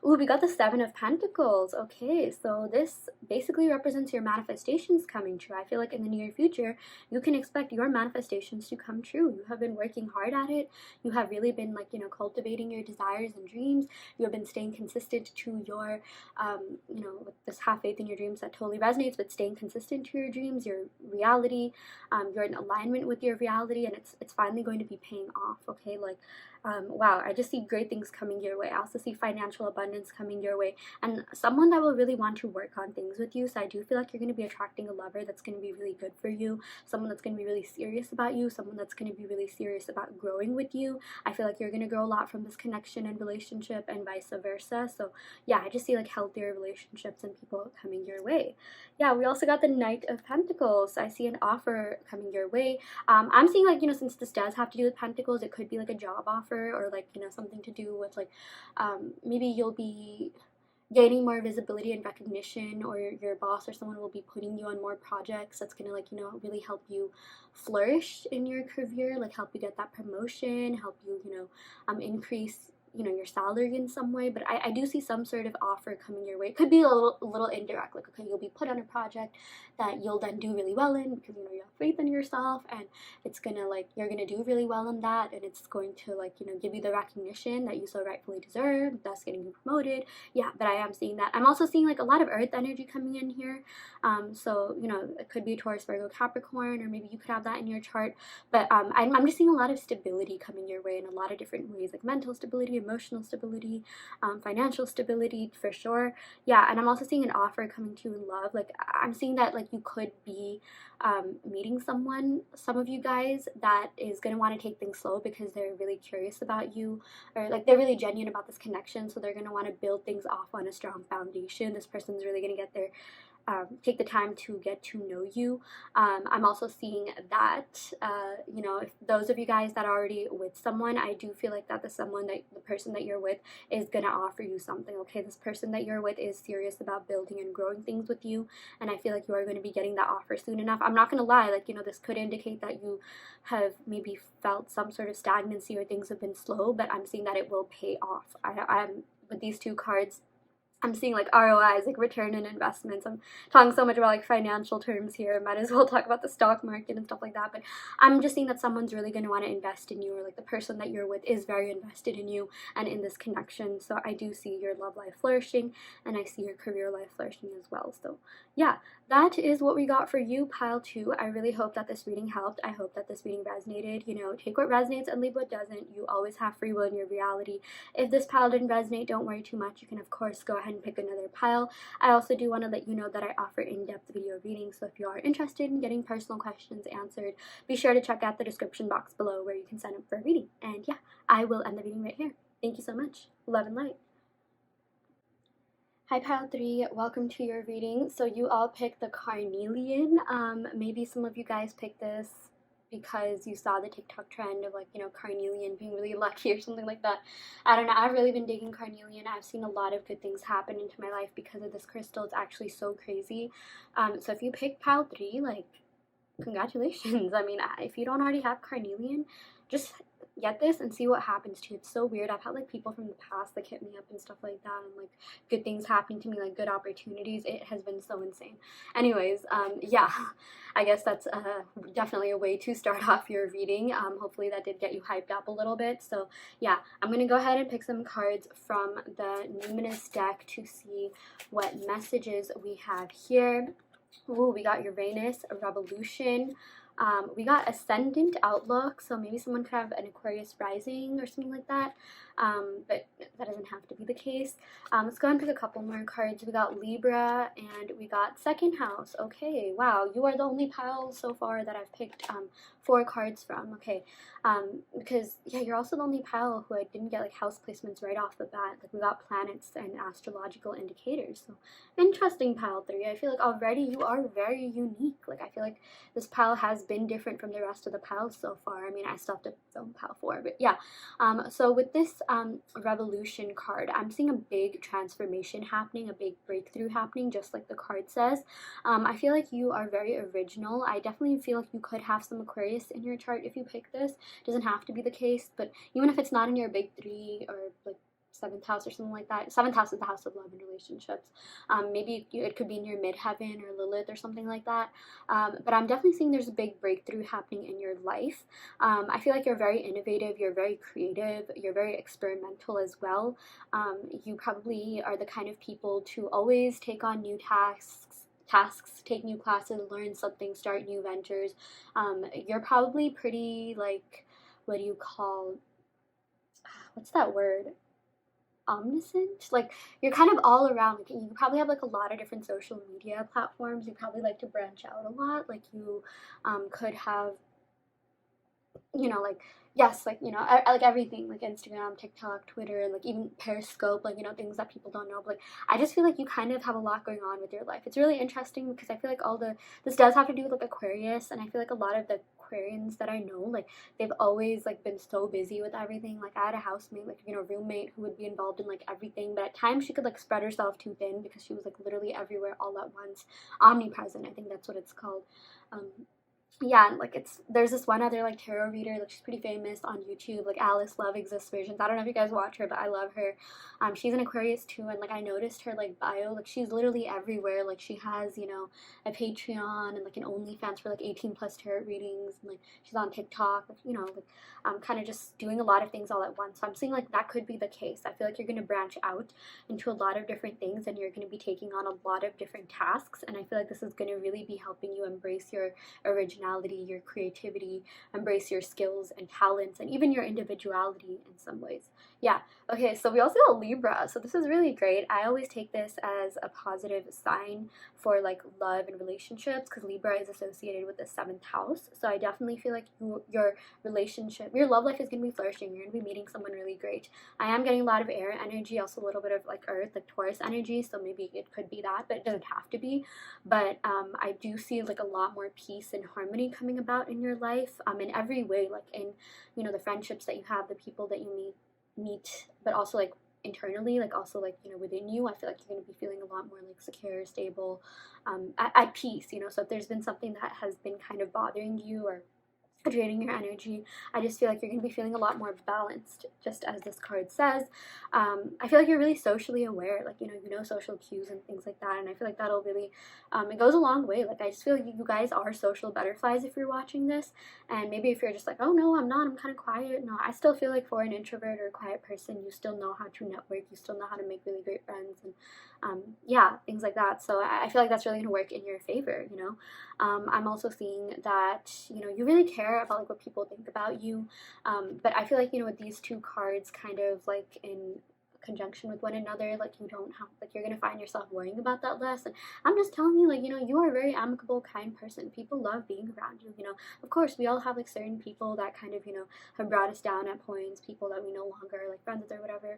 Ooh, we got the Seven of Pentacles. Okay, so this basically represents your manifestations coming true. I feel like in the near future, you can expect your manifestations to come true. You have been working hard at it. You have really been like, cultivating your desires and dreams. You have been staying consistent to your, with this have faith in your dreams, that totally resonates with staying consistent to your dreams, your reality. You're in alignment with your reality, and it's finally going to be paying off. Okay, like, wow, I just see great things coming your way. I also see financial abundance coming your way, and someone that will really want to work on things with you. So I do feel like you're going to be attracting a lover that's going to be really good for you, someone that's going to be really serious about you, someone that's going to be really serious about growing with you. I feel like you're going to grow a lot from this connection and relationship, and vice versa. So yeah, I just see like healthier relationships and people coming your way. Yeah, we also got the Knight of Pentacles. So I see an offer coming your way. I'm seeing like, since this does have to do with Pentacles, it could be like a job offer, or like, something to do with like, maybe you'll be gaining more visibility and recognition, or your boss or someone will be putting you on more projects that's gonna like, really help you flourish in your career, like help you get that promotion, help you, increase your salary in some way. But I do see some sort of offer coming your way. It could be a little indirect, like, okay, you'll be put on a project that you'll then do really well in, because you have faith in yourself, and it's gonna like, you're gonna do really well in that, and it's going to like, give you the recognition that you so rightfully deserve, thus getting you promoted. Yeah, but I am seeing that. I'm also seeing like a lot of earth energy coming in here. So it could be Taurus, Virgo, Capricorn, or maybe you could have that in your chart. But I'm just seeing a lot of stability coming your way in a lot of different ways, like mental stability, emotional stability, financial stability for sure. Yeah, and I'm also seeing an offer coming to you in love. Like, I'm seeing that like you could be meeting someone, some of you guys, that is going to want to take things slow because they're really curious about you, or like they're really genuine about this connection, so they're going to want to build things off on a strong foundation. This person's really going to get their take the time to get to know you. I'm also seeing that, if those of you guys that are already with someone, I do feel like that the person that you're with is going to offer you something. Okay, this person that you're with is serious about building and growing things with you, and I feel like you are going to be getting that offer soon enough. I'm not going to lie, like, this could indicate that you have maybe felt some sort of stagnancy or things have been slow, but I'm seeing that it will pay off. I'm with these two cards. I'm seeing like ROIs, like return on investments. I'm talking so much about like financial terms here. Might as well talk about the stock market and stuff like that. But I'm just seeing that someone's really going to want to invest in you, or like the person that you're with is very invested in you and in this connection. So I do see your love life flourishing, and I see your career life flourishing as well. So yeah, that is what we got for you, pile 2. I really hope that this reading helped. I hope that this reading resonated. You know, take what resonates and leave what doesn't. You always have free will in your reality. If this pile didn't resonate, don't worry too much. You can of course go ahead and pick another pile. I also do want to let you know that I offer in-depth video readings, so if you are interested in getting personal questions answered, be sure to check out the description box below where you can sign up for a reading. And yeah, I will end the reading right here. Thank you so much. Love and light. Hi pile 3, welcome to your reading. So you all picked the Carnelian. Maybe some of you guys picked this because you saw the TikTok trend of like, you know, Carnelian being really lucky or something like that. I don't know. I've really been digging Carnelian. I've seen a lot of good things happen into my life because of this crystal. It's actually so crazy. So if you picked pile 3, like, congratulations. I mean, if you don't already have Carnelian, just get this and see what happens to you. It's so weird. I've had like people from the past like hit me up and stuff like that, and like good things happening to me, like good opportunities. It has been so insane. Anyways, yeah, I guess that's definitely a way to start off your reading. Hopefully that did get you hyped up a little bit. So yeah, I'm gonna go ahead and pick some cards from the Numinous deck to see what messages we have here. Ooh, we got Uranus, Revolution. We got Ascendant Outlook, so maybe someone could have an Aquarius rising or something like that, but that doesn't have to be the case. Let's go ahead and pick a couple more cards. We got Libra, and we got Second House. Okay, wow, you are the only pile so far that I've picked 4 cards from. Okay, because yeah, you're also the only pile who I didn't get like house placements right off the bat. Like we got planets and astrological indicators. So interesting, pile 3. I feel like already you are very unique. Like I feel like this pile has been different from the rest of the piles so far. I mean, I still have to film pile 4, but yeah. So with this Revolution card, I'm seeing a big transformation happening, a big breakthrough happening, just like the card says. I feel like you are very original. I definitely feel like you could have some Aquarius in your chart if you pick this. Doesn't have to be the case, but even if it's not in your big 3 or like 7th house or something like that. 7th house is the house of love and relationships. Maybe it could be in your midheaven or Lilith or something like that. But I'm definitely seeing there's a big breakthrough happening in your life. I feel like you're very innovative, you're very creative, you're very experimental as well. You probably are the kind of people to always take on new tasks, take new classes, learn something, start new ventures. You're probably pretty like, what do you call, what's that word? Omniscient. Like you're kind of all around. Like you probably have like a lot of different social media platforms. You probably like to branch out a lot. Like you could have, you know, like, yes, like, you know, like everything, like Instagram, TikTok, Twitter, like even Periscope, like, you know, things that people don't know. But like I just feel like you kind of have a lot going on with your life. It's really interesting because I feel like this does have to do with like Aquarius, and I feel like a lot of the Aquarians that I know, like they've always like been so busy with everything. Like I had a housemate, like, you know, roommate who would be involved in like everything, but at times she could like spread herself too thin because she was like literally everywhere all at once. Omnipresent, I think that's what it's called. Yeah, and like there's this one other like tarot reader, like she's pretty famous on YouTube, like Alice Love Exists Visions. I don't know if you guys watch her, but I love her. She's an Aquarius too, and like I noticed her like bio, like she's literally everywhere. Like she has, you know, a Patreon and like an OnlyFans for like 18+ tarot readings, and like she's on TikTok, like, you know, like kind of just doing a lot of things all at once. So I'm seeing like that could be the case. I feel like you're gonna branch out into a lot of different things, and you're gonna be taking on a lot of different tasks. And I feel like this is gonna really be helping you embrace your originality, your creativity, embrace your skills and talents, and even your individuality in some ways. Yeah, okay, so we also have Libra, so this is really great. I always take this as a positive sign for like love and relationships because Libra is associated with the 7th house. So I definitely feel like your relationship, your love life is going to be flourishing. You're going to be meeting someone really great. I am getting a lot of air energy, also a little bit of like earth, like Taurus energy, so maybe it could be that, but it doesn't have to be. But I do see like a lot more peace and harmony coming about in your life, in every way, like in, you know, the friendships that you have, the people that you meet, but also like internally, like also like, you know, within you. I feel like you're going to be feeling a lot more like secure, stable, at peace, you know. So if there's been something that has been kind of bothering you or draining your energy. I just feel like you're going to be feeling a lot more balanced, just as this card says. I feel like you're really socially aware, like, you know social cues and things like that, and I feel like that'll really, it goes a long way. Like, I just feel like you guys are social butterflies if you're watching this, and maybe if you're just like, oh no, I'm not, I'm kind of quiet. No, I still feel like for an introvert or a quiet person, you still know how to network, you still know how to make really great friends, and yeah, things like that. So I feel like that's really going to work in your favor, you know. I'm also seeing that, you really care about like what people think about you. But I feel like, with these two cards kind of like in conjunction with one another, like you don't have, like you're gonna find yourself worrying about that less. And I'm just telling you, like, you are a very amicable, kind person. People love being around you. Of course we all have like certain people that kind of, have brought us down at points, people that we no longer are like friends with or whatever.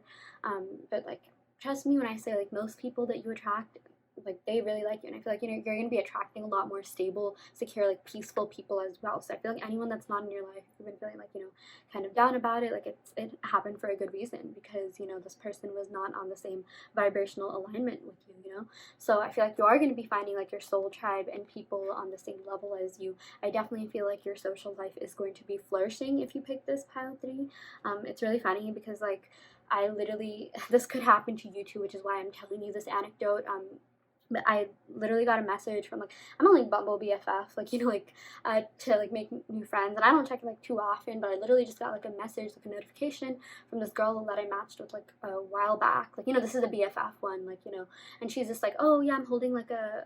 But like, trust me when I say, like, most people that you attract, like, they really like you, and I feel like, you're going to be attracting a lot more stable, secure, like peaceful people as well. So I feel like anyone that's not in your life, you've been feeling like, kind of down about it, like it happened for a good reason, because this person was not on the same vibrational alignment with you. So I feel like you are going to be finding like your soul tribe and people on the same level as you. I definitely feel like your social life is going to be flourishing if you pick this pile 3. It's really funny because, like, I literally, this could happen to you too, which is why I'm telling you this anecdote. But I literally got a message from, like, I'm on like Bumble BFF, like, to like make new friends, and I don't check it like too often, but I literally just got like a message, like a notification from this girl that I matched with like a while back, like, this is a BFF one, like, and she's just like, oh yeah, I'm holding like a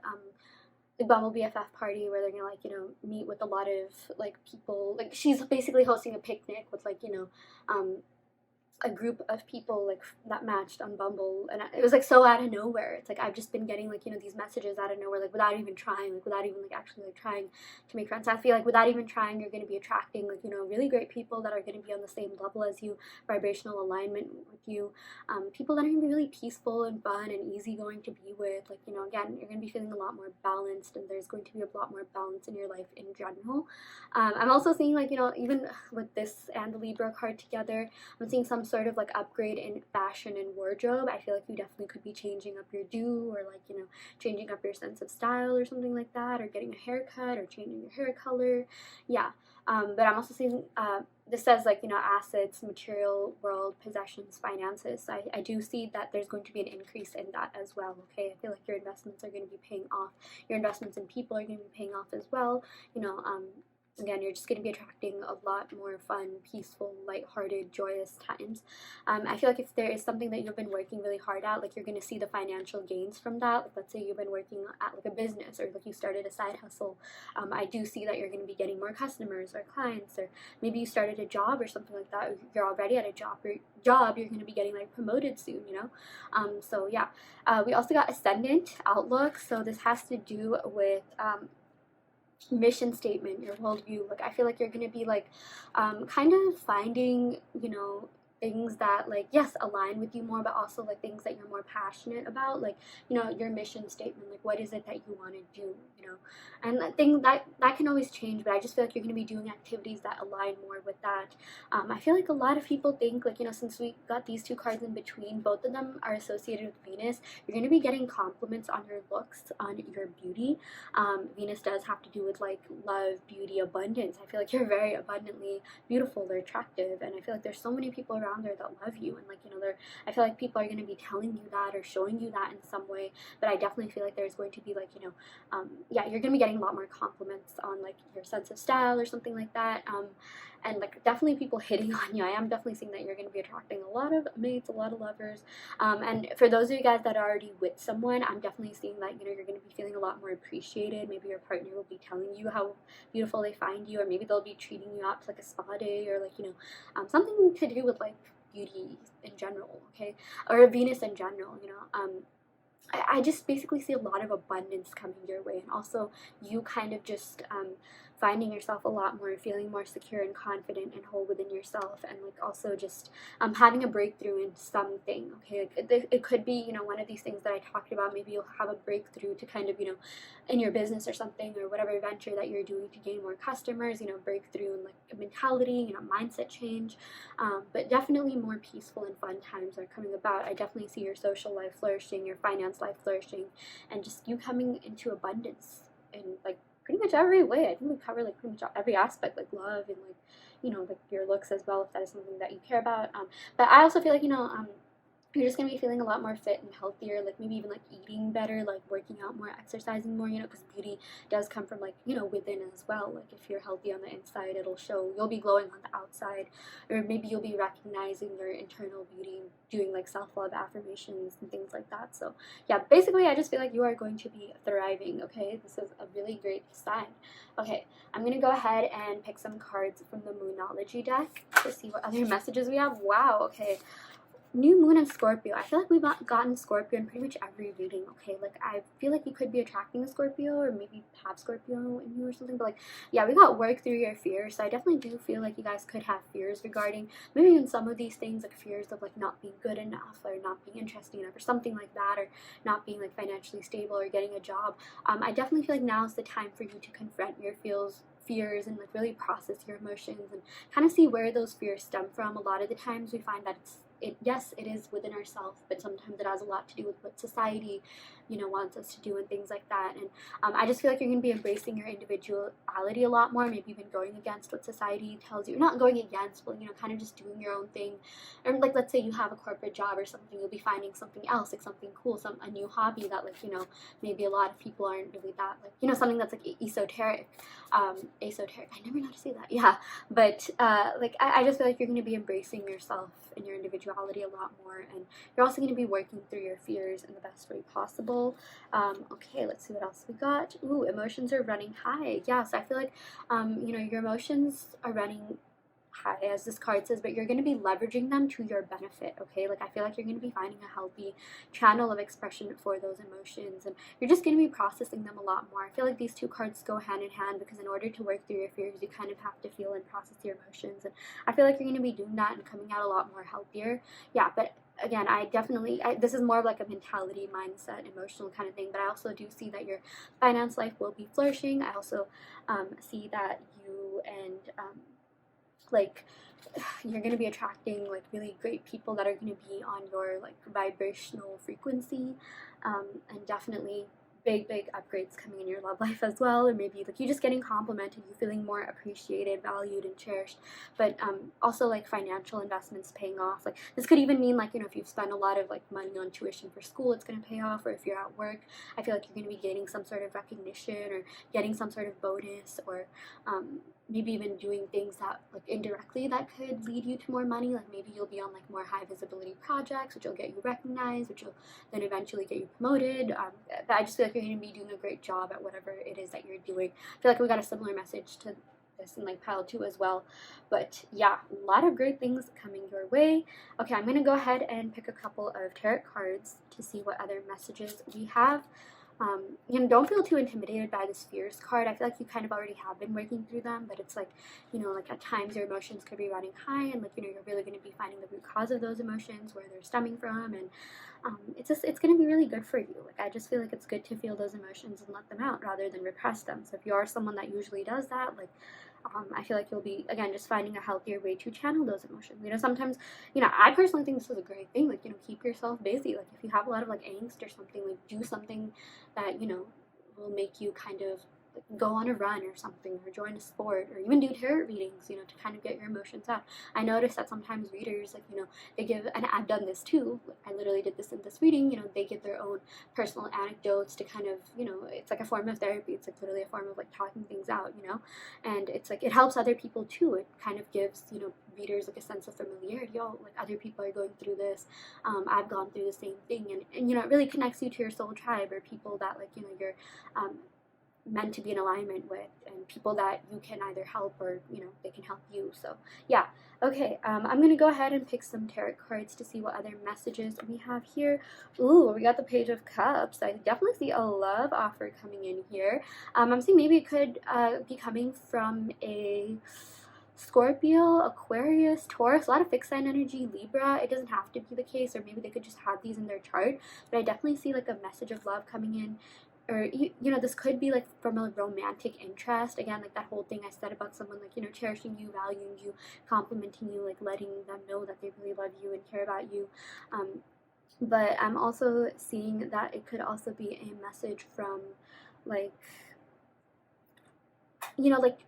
like Bumble BFF party where they're gonna, like, meet with a lot of like people, like she's basically hosting a picnic with, like, a group of people like that matched on Bumble, and it was like so out of nowhere. It's like I've just been getting, like, these messages out of nowhere, like without even trying, like without even like actually like trying to make friends. I feel like without even trying, you're going to be attracting, like, really great people that are going to be on the same level as you, vibrational alignment with you, people that are going to be really peaceful and fun and easygoing to be with. Like, again, you're going to be feeling a lot more balanced, and there's going to be a lot more balance in your life in general. I'm also seeing, like, even with this and the Libra card together, I'm seeing some sort of like upgrade in fashion and wardrobe. I feel like you definitely could be changing up your do, or like, changing up your sense of style or something like that, or getting a haircut or changing your hair color. Yeah. But I'm also seeing, this says, like, assets, material world, possessions, finances. So I do see that there's going to be an increase in that as well. Okay. I feel like your investments are going to be paying off. Your investments in people are going to be paying off as well. Again, you're just going to be attracting a lot more fun, peaceful, lighthearted, joyous times. I feel like if there is something that you've been working really hard at, like, you're going to see the financial gains from that. Like, let's say you've been working at like a business, or like you started a side hustle. I do see that you're going to be getting more customers or clients, or maybe you started a job or something like that. You're already at a job, you're going to be getting like promoted soon, So yeah, we also got ascendant outlook. So this has to do with mission statement, your worldview. Like, I feel like you're gonna be like, kind of finding, things that, like, yes, align with you more, but also like things that you're more passionate about, like, your mission statement, like what is it that you want to do, and that thing that can always change, but I just feel like you're gonna be doing activities that align more with that. I feel like a lot of people think, like, since we got these two cards in between, both of them are associated with Venus. You're gonna be getting compliments on your looks, on your beauty. Venus does have to do with like love, beauty, abundance. I feel like you're very abundantly beautiful, they're attractive, and I feel like there's so many people around there that love you, and like, I feel like people are going to be telling you that or showing you that in some way. But I definitely feel like there's going to be like, yeah, you're going to be getting a lot more compliments on like your sense of style or something like that. And like, definitely people hitting on you. I am definitely seeing that you're going to be attracting a lot of mates, a lot of lovers. And for those of you guys that are already with someone, I'm definitely seeing that, you're going to be feeling a lot more appreciated. Maybe your partner will be telling you how beautiful they find you, or maybe they'll be treating you out to like a spa day, or like, something to do with like beauty in general, okay, or Venus in general. I just basically see a lot of abundance coming your way, and also you kind of just finding yourself a lot more, feeling more secure and confident and whole within yourself, and like also just having a breakthrough in something. Okay, it could be, one of these things that I talked about. Maybe you'll have a breakthrough to kind of, in your business or something, or whatever venture that you're doing, to gain more customers, breakthrough in like a mentality, mindset change. But definitely more peaceful and fun times are coming about. I definitely see your social life flourishing, your finance life flourishing, and just you coming into abundance and like pretty much every way. I think we cover like pretty much every aspect, like love and like, you know, like your looks as well, if that is something that you care about. But I also feel like, you know, you're just gonna be feeling a lot more fit and healthier, like maybe even like eating better, like working out more, exercising more, you know, because beauty does come from like, you know, within as well. Like if you're healthy on the inside, it'll show, you'll be glowing on the outside, or maybe you'll be recognizing your internal beauty, doing like self-love affirmations and things like that. So yeah, basically I just feel like you are going to be thriving. Okay, this is a really great sign. Okay, I'm gonna go ahead and pick some cards from the Moonology deck to see what other messages we have. Wow, okay, new moon and Scorpio. I feel like we've gotten Scorpio in pretty much every reading. Okay, like I feel like you could be attracting a Scorpio, or maybe have Scorpio in you or something. But like, yeah, we got work through your fears. So I definitely do feel like you guys could have fears regarding maybe even some of these things, like fears of like not being good enough, or not being interesting enough, or something like that, or not being like financially stable, or getting a job. I definitely feel like now is the time for you to confront your fears and like really process your emotions and kind of see where those fears stem from. A lot of the times we find that yes, it is within ourselves, but sometimes it has a lot to do with what society, you know, wants us to do and things like that. And I just feel like you're going to be embracing your individuality a lot more, maybe even going against what society tells you. Not going against, but, you know, kind of just doing your own thing. Or like, let's say you have a corporate job or something, you'll be finding something else, like something cool, a new hobby that, like, you know, maybe a lot of people aren't really that, like, you know, something that's like esoteric. Esoteric, I never know how to say that. Yeah, but like I just feel like you're going to be embracing yourself and your individuality a lot more, and you're also going to be working through your fears in the best way possible. Okay, let's see what else we got. Ooh, emotions are running high. Yes, I feel like you know, your emotions are running high, as this card says, but you're going to be leveraging them to your benefit. Okay, like I feel like you're going to be finding a healthy channel of expression for those emotions, and you're just going to be processing them a lot more. I feel like these two cards go hand in hand, because in order to work through your fears, you kind of have to feel and process your emotions, and I feel like you're going to be doing that and coming out a lot more healthier. Yeah, but again, this is more of like a mentality, mindset, emotional kind of thing, but I also do see that your finance life will be flourishing. I also see that you and like you're going to be attracting like really great people that are going to be on your like vibrational frequency, and definitely big upgrades coming in your love life as well, or maybe like you just getting complimented, you feeling more appreciated, valued, and cherished. But also like financial investments paying off. Like this could even mean like, you know, if you've spent a lot of like money on tuition for school, it's going to pay off. Or if you're at work, I feel like you're going to be getting some sort of recognition, or getting some sort of bonus, or maybe even doing things that like indirectly that could lead you to more money. Like maybe you'll be on like more high visibility projects, which will get you recognized, which will then eventually get you promoted. But I just feel like you're going to be doing a great job at whatever it is that you're doing. I feel like we got a similar message to this in like pile 2 as well. But yeah, a lot of great things coming your way. Okay, I'm going to go ahead and pick a couple of tarot cards to see what other messages we have. You know, don't feel too intimidated by this fears card. I feel like you kind of already have been working through them, but it's like, you know, like at times your emotions could be running high, and like, you know, you're really going to be finding the root cause of those emotions, where they're stemming from, and it's going to be really good for you. Like I just feel like it's good to feel those emotions and let them out rather than repress them. So if you are someone that usually does that, like I feel like you'll be, again, just finding a healthier way to channel those emotions. You know, sometimes, you know, I personally think this is a great thing. Like, you know, keep yourself busy. Like, if you have a lot of like angst or something, like do something that, you know, will make you kind of like, go on a run or something, or join a sport, or even do tarot readings, you know, to kind of get your emotions out. I notice that sometimes readers, like, you know, they give, and I've done this too, like, I literally did this in this reading, you know, they give their own personal anecdotes to kind of, you know, it's like a form of therapy. It's like literally a form of like talking things out, you know, and it's like, it helps other people too. It kind of gives, you know, readers like a sense of familiarity. Oh, like other people are going through this. I've gone through the same thing, and you know, it really connects you to your soul tribe, or people that like, you know, you're meant to be in alignment with, and people that you can either help, or you know, they can help you. So yeah, okay, I'm gonna go ahead and pick some tarot cards to see what other messages we have here. Ooh, we got the Page of Cups. I definitely see a love offer coming in here. I'm seeing maybe it could be coming from a Scorpio, Aquarius, Taurus, a lot of fixed sign energy, Libra. It doesn't have to be the case, or maybe they could just have these in their chart, but I definitely see like a message of love coming in. Or you know, this could be like from a romantic interest. Again, like that whole thing I said about someone like, you know, cherishing you, valuing you, complimenting you, like letting them know that they really love you and care about you. But I'm also seeing that it could also be a message from like you know, like,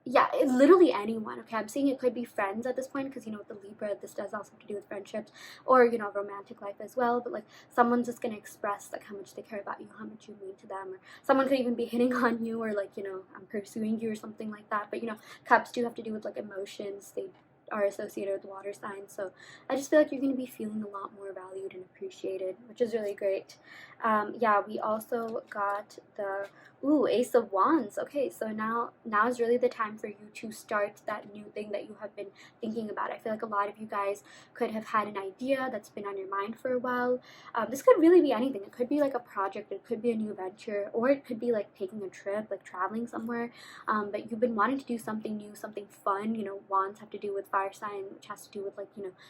yeah, literally anyone. Okay, I'm saying it could be friends at this point, because with the Libra, this does also have to do with friendships, or romantic life as well. But like, someone's just gonna express like how much they care about you, how much you mean to them, or someone could even be hitting on you, or like pursuing you or something like that. But cups do have to do with like emotions. They are associated with water signs, so I just feel like you're going to be feeling a lot more valued and appreciated, which is really great. Yeah, we also got the Ace of Wands. Okay, so now is really the time for you to start that new thing that you have been thinking about. I feel like a lot of you guys could have had an idea that's been on your mind for a while. This could really be anything. It could be like a project, it could be a new venture, or it could be like taking a trip, like traveling somewhere. But you've been wanting to do something new, something fun. Wands have to do with fire sign, which has to do with like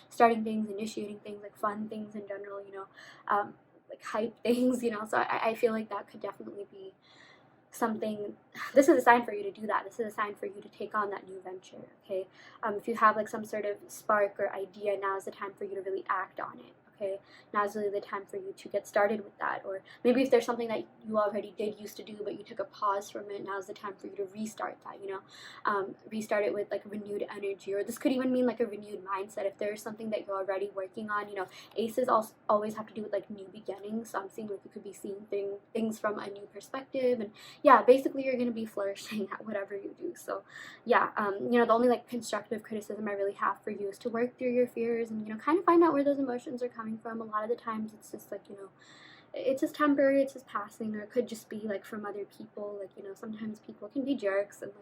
starting things, initiating things, like fun things in general. Like hype things. So I feel like that could definitely be something. This is a sign for you to do that. This is a sign for you to take on that new venture. Okay, if you have like some sort of spark or idea, now is the time for you to really act on it. Okay, now is really the time for you to get started with that. Or maybe if there's something that you already did used to do but you took a pause from it, now is the time for you to restart that. Restart it with like renewed energy, or this could even mean like a renewed mindset. If there's something that you're already working on, aces also always have to do with like new beginnings. So I'm seeing like you could be seeing things from a new perspective, and yeah, basically you're going to be flourishing at whatever you do. So yeah, the only like constructive criticism I really have for you is to work through your fears and kind of find out where those emotions are coming from. A lot of the times it's just like it's just temporary, it's just passing, or it could just be like from other people. Like sometimes people can be jerks, and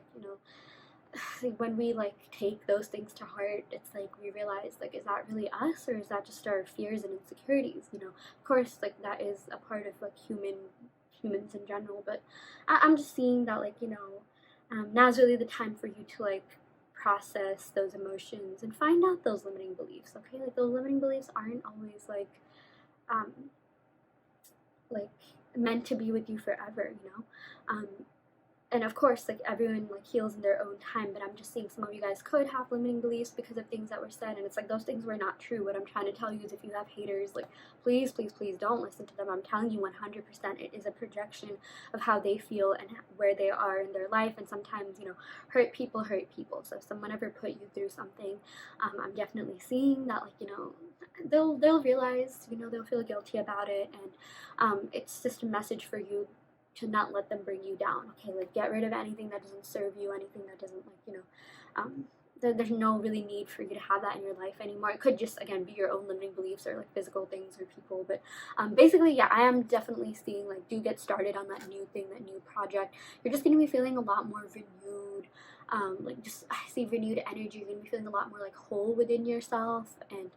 like when we like take those things to heart, it's like we realize, like, is that really us, or is that just our fears and insecurities? Of course, like that is a part of like humans in general, but I'm just seeing that like now's really the time for you to like process those emotions and find out those limiting beliefs. Okay, like those limiting beliefs aren't always um like meant to be with you forever. And of course, like everyone like heals in their own time, but I'm just seeing some of you guys could have limiting beliefs because of things that were said, and it's like those things were not true. What I'm trying to tell you is, if you have haters, like please don't listen to them. I'm telling you 100%, it is a projection of how they feel and where they are in their life, and sometimes hurt people. So if someone ever put you through something, I'm definitely seeing that like they'll realize, they'll feel guilty about it, and it's just a message for you to not let them bring you down. Okay, like get rid of anything that doesn't serve you, anything that doesn't like there's no really need for you to have that in your life anymore. It could just again be your own limiting beliefs, or like physical things or people, but basically, yeah, I am definitely seeing like, do get started on that new thing, that new project. You're just going to be feeling a lot more renewed. Like just I see renewed energy. You're gonna be feeling a lot more like whole within yourself, and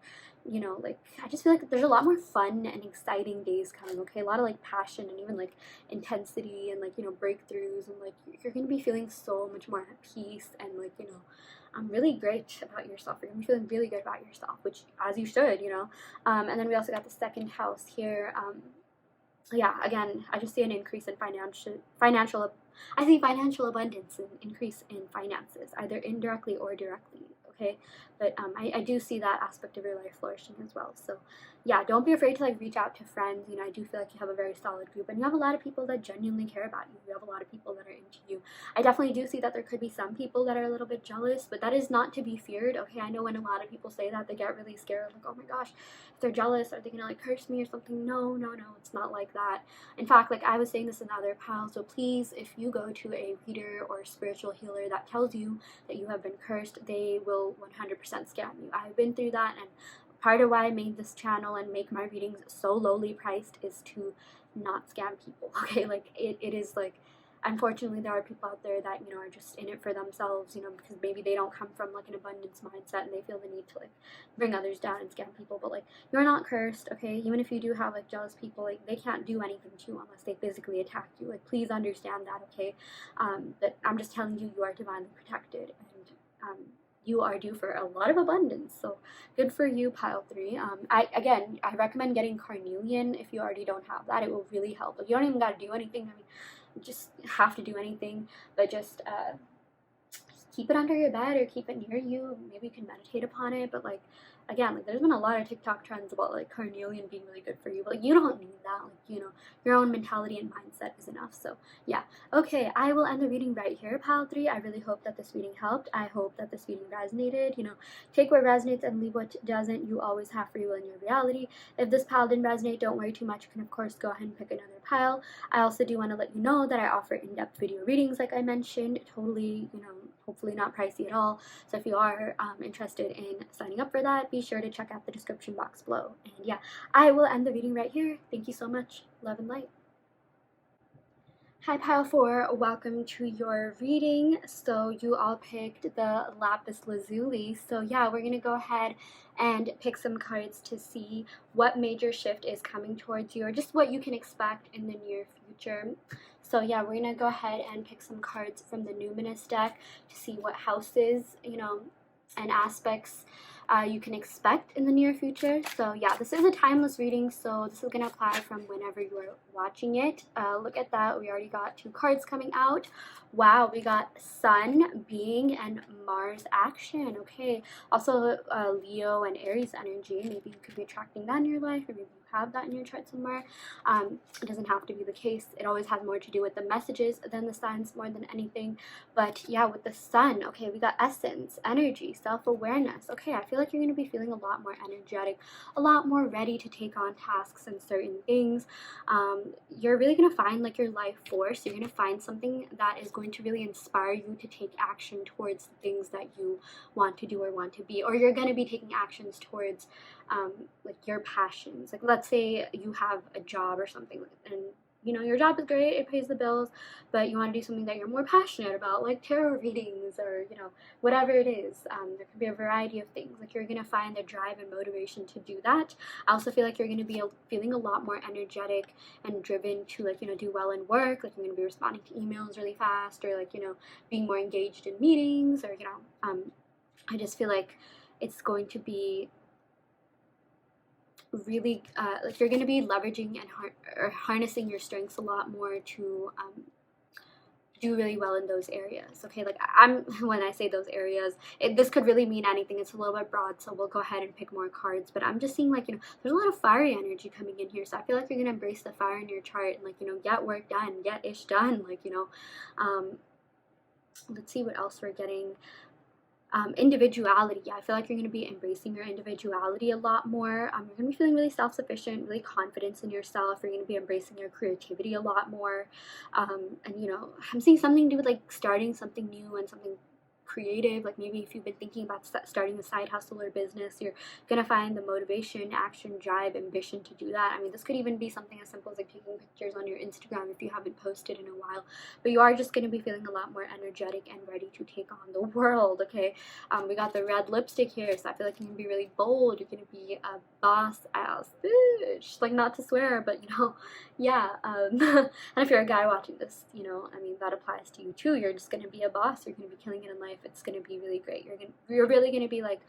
like I just feel like there's a lot more fun and exciting days coming. Okay, a lot of like passion and even like intensity and like breakthroughs, and like you're gonna be feeling so much more at peace, and like really great about yourself. You're gonna be feeling really good about yourself, which as you should. And then we also got the second house here. Yeah, again, I just see an increase in financial I see financial abundance and increase in finances, either indirectly or directly. Okay, but I do see that aspect of your life flourishing as well. So yeah, don't be afraid to like reach out to friends. I do feel like you have a very solid group, and you have a lot of people that genuinely care about you. You have a lot of people that are into you. I definitely do see that there could be some people that are a little bit jealous, but that is not to be feared. Okay, I know when a lot of people say that, they get really scared, like, oh my gosh, if they're jealous, are they gonna like curse me or something? No, it's not like that. In fact, like I was saying this in the other pile, so please, if you go to a reader or a spiritual healer that tells you that you have been cursed, they will 100% scam you. I've been through that, and part of why I made this channel and make my readings so lowly priced is to not scam people. Okay, like it is like, unfortunately there are people out there that are just in it for themselves, because maybe they don't come from like an abundance mindset, and they feel the need to like bring others down and scam people. But like, you're not cursed. Okay, even if you do have like jealous people, like they can't do anything to you unless they physically attack you. Like, please understand that. Okay, but I'm just telling you, you are divinely protected, and you are due for a lot of abundance. So good for you, pile 3. I recommend getting Carnelian if you already don't have that. It will really help. Like, you don't even got to do anything. I mean, you just have to do anything, but just keep it under your bed or keep it near you. Maybe you can meditate upon it. But like, again, like there's been a lot of TikTok trends about like carnelian being really good for you, but like, you don't need that. Like, you know, your own mentality and mindset is enough. So yeah. Okay, I will end the reading right here, pile 3. I really hope that this reading helped. I hope that this reading resonated. You know, take what resonates and leave what doesn't. You always have free will in your reality. If this pile didn't resonate, don't worry too much. You can of course go ahead and pick another pile. I also do want to let you know that I offer in-depth video readings, like I mentioned, totally, you know, hopefully not pricey at all. So if you are interested in signing up for that, be sure to check out the description box below. And yeah, I will end the reading right here. Thank you so much. Love and light. Hi pile 4, welcome to your reading. So you all picked the Lapis Lazuli. So yeah, we're gonna go ahead and pick some cards to see what major shift is coming towards you, or just what you can expect in the near future. So yeah, we're gonna go ahead and pick some cards from the Numinous deck to see what houses, you know, and aspects you can expect in the near future. So yeah, this is a timeless reading, so this is going to apply from whenever you are watching it. Look at that, we already got 2 cards coming out. Wow, we got Sun, Being, and Mars action. Okay, also Leo and Aries energy. Maybe you could be attracting that in your life, or maybe you have that in your chart somewhere. It doesn't have to be the case. It always has more to do with the messages than the signs, more than anything. But yeah, with the Sun, okay, we got essence, energy, self-awareness. Okay, I feel like you're going to be feeling a lot more energetic, a lot more ready to take on tasks and certain things. You're really going to find like your life force. You're going to find something that is going to really inspire you to take action towards the things that you want to do or want to be, or you're going to be taking actions towards like your passions. Like let's say you have a job or something, and you know your job is great, it pays the bills, but you want to do something that you're more passionate about, like tarot readings, or you know, whatever it is. There could be a variety of things. Like you're gonna find the drive and motivation to do that. I also feel like you're gonna be feeling a lot more energetic and driven to, like, you know, do well in work. Like you're gonna be responding to emails really fast, or like, you know, being more engaged in meetings, or you know, I just feel like it's going to be really like you're going to be leveraging and harnessing your strengths a lot more to do really well in those areas. Okay, like when I say those areas, this could really mean anything. It's a little bit broad, so we'll go ahead and pick more cards, but I'm just seeing, like, you know, there's a lot of fiery energy coming in here, so I feel like you're going to embrace the fire in your chart and, like, you know, get work done, get ish done. Like, you know, let's see what else we're getting. Individuality. Yeah, I feel like you're going to be embracing your individuality a lot more. You're going to be feeling really self-sufficient, really confident in yourself. You're going to be embracing your creativity a lot more. And you know, I'm seeing something to do with like starting something new and something creative. Like maybe if you've been thinking about starting a side hustle or business, you're gonna find the motivation, action, drive, ambition to do that. I mean, this could even be something as simple as like taking pictures on your Instagram if you haven't posted in a while, but you are just gonna be feeling a lot more energetic and ready to take on the world. Okay, we got the red lipstick here, so I feel like you're gonna be really bold. You're gonna be a boss ass bitch, like, not to swear, but you know, yeah. And if you're a guy watching this, you know, I mean, that applies to you too. You're just gonna be a boss. You're gonna be killing it in life. It's gonna be really great. You're really gonna be like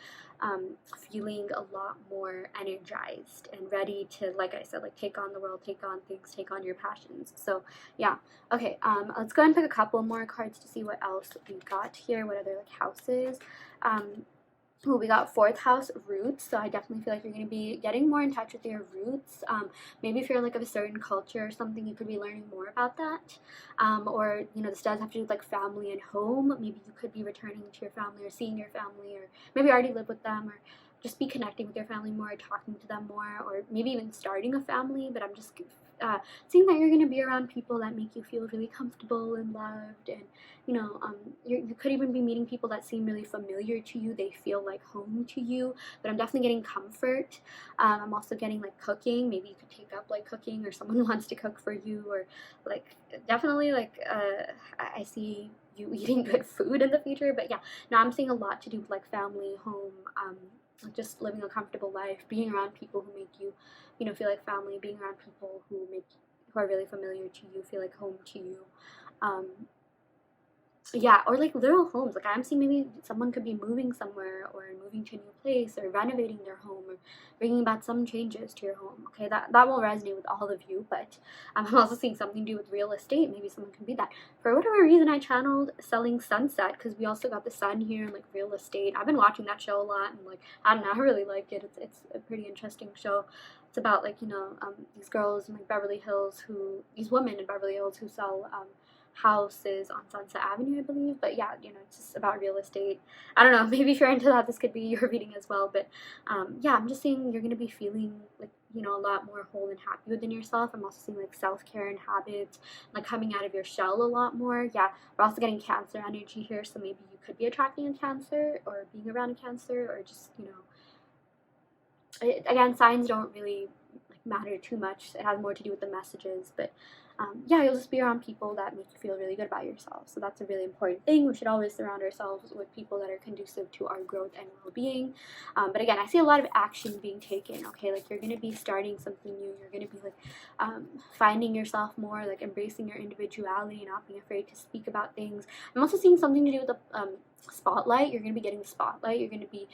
feeling a lot more energized and ready to, like I said, like take on the world, take on things, take on your passions. So yeah. Okay, let's go and pick a couple more cards to see what else we got here. What other like houses? Ooh, we got 4th house, roots. So I definitely feel like you're going to be getting more in touch with your roots. Maybe if you're like of a certain culture or something, you could be learning more about that. Or, you know, this does have to do with like family and home. Maybe you could be returning to your family or seeing your family, or maybe already live with them, or just be connecting with your family more, or talking to them more, or maybe even starting a family. But I'm just seeing that you're going to be around people that make you feel really comfortable and loved, and you know, you could even be meeting people that seem really familiar to you. They feel like home to you, but I'm definitely getting comfort. I'm also getting like cooking. Maybe you could take up like cooking, or someone wants to cook for you, or like definitely like I see you eating good food in the future. But yeah, no, I'm seeing a lot to do with like family, home, just living a comfortable life, being around people who make you, you know, feel like family, being around people who are really familiar to you, feel like home to you. Yeah, or like literal homes. Like I'm seeing maybe someone could be moving somewhere or moving to a new place or renovating their home or bringing about some changes to your home. Okay, that won't resonate with all of you, but I'm also seeing something to do with real estate. Maybe someone can be that. For whatever reason, I channeled selling sunset because we also got the sun here and like real estate. I've been watching that show a lot and like I don't know, I really like it. It's a pretty interesting show. It's about like these girls in like Beverly Hills these women in Beverly Hills who sell houses on Sunset Avenue, I believe. But yeah, it's just about real estate. I don't know. Maybe if you're into that, this could be your reading as well. But yeah, I'm just saying you're gonna be feeling like a lot more whole and happy within yourself. I'm also seeing like self-care and habits, like coming out of your shell a lot more. Yeah, we're also getting Cancer energy here, so maybe you could be attracting a Cancer or being around a Cancer, or just again, signs don't really like matter too much. It has more to do with the messages, but yeah, you'll just be around people that make you feel really good about yourself. So that's a really important thing. We should always surround ourselves with people that are conducive to our growth and well-being. But again, I see a lot of action being taken. Okay, like you're gonna be starting something new. You're gonna be like finding yourself more, like embracing your individuality, not being afraid to speak about things. I'm also seeing something to do with the spotlight. You're going to be getting the spotlight. You're going to be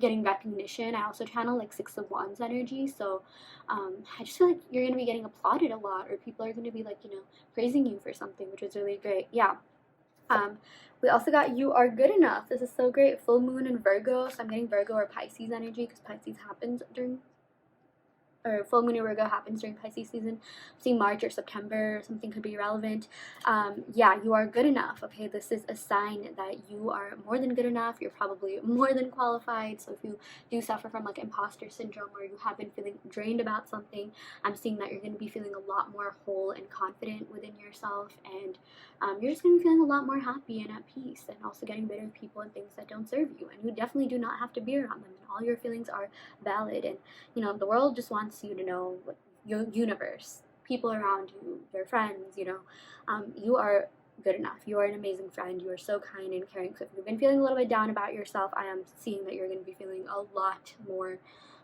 getting recognition. I also channel like Six of Wands energy, so I just feel like you're going to be getting applauded a lot, or people are going to be like praising you for something, which is really great. Yeah. We also got You Are Good Enough. This is so great. Full moon in Virgo, so I'm getting Virgo or Pisces energy because Pisces happens during, or full moon in Virgo happens during Pisces season. See March or September, something could be relevant. Yeah, you are good enough. Okay, this is a sign that you are more than good enough. You're probably more than qualified. So if you do suffer from like imposter syndrome, or you have been feeling drained about something, I'm seeing that you're going to be feeling a lot more whole and confident within yourself, and you're just going to be feeling a lot more happy and at peace, and also getting rid of people and things that don't serve you. And you definitely do not have to be around them, and all your feelings are valid. And the world just wants you to know, what your universe, people around you, your friends, you are good enough. You are an amazing friend. You are so kind and caring. So if you've been feeling a little bit down about yourself, I am seeing that you're going to be feeling a lot more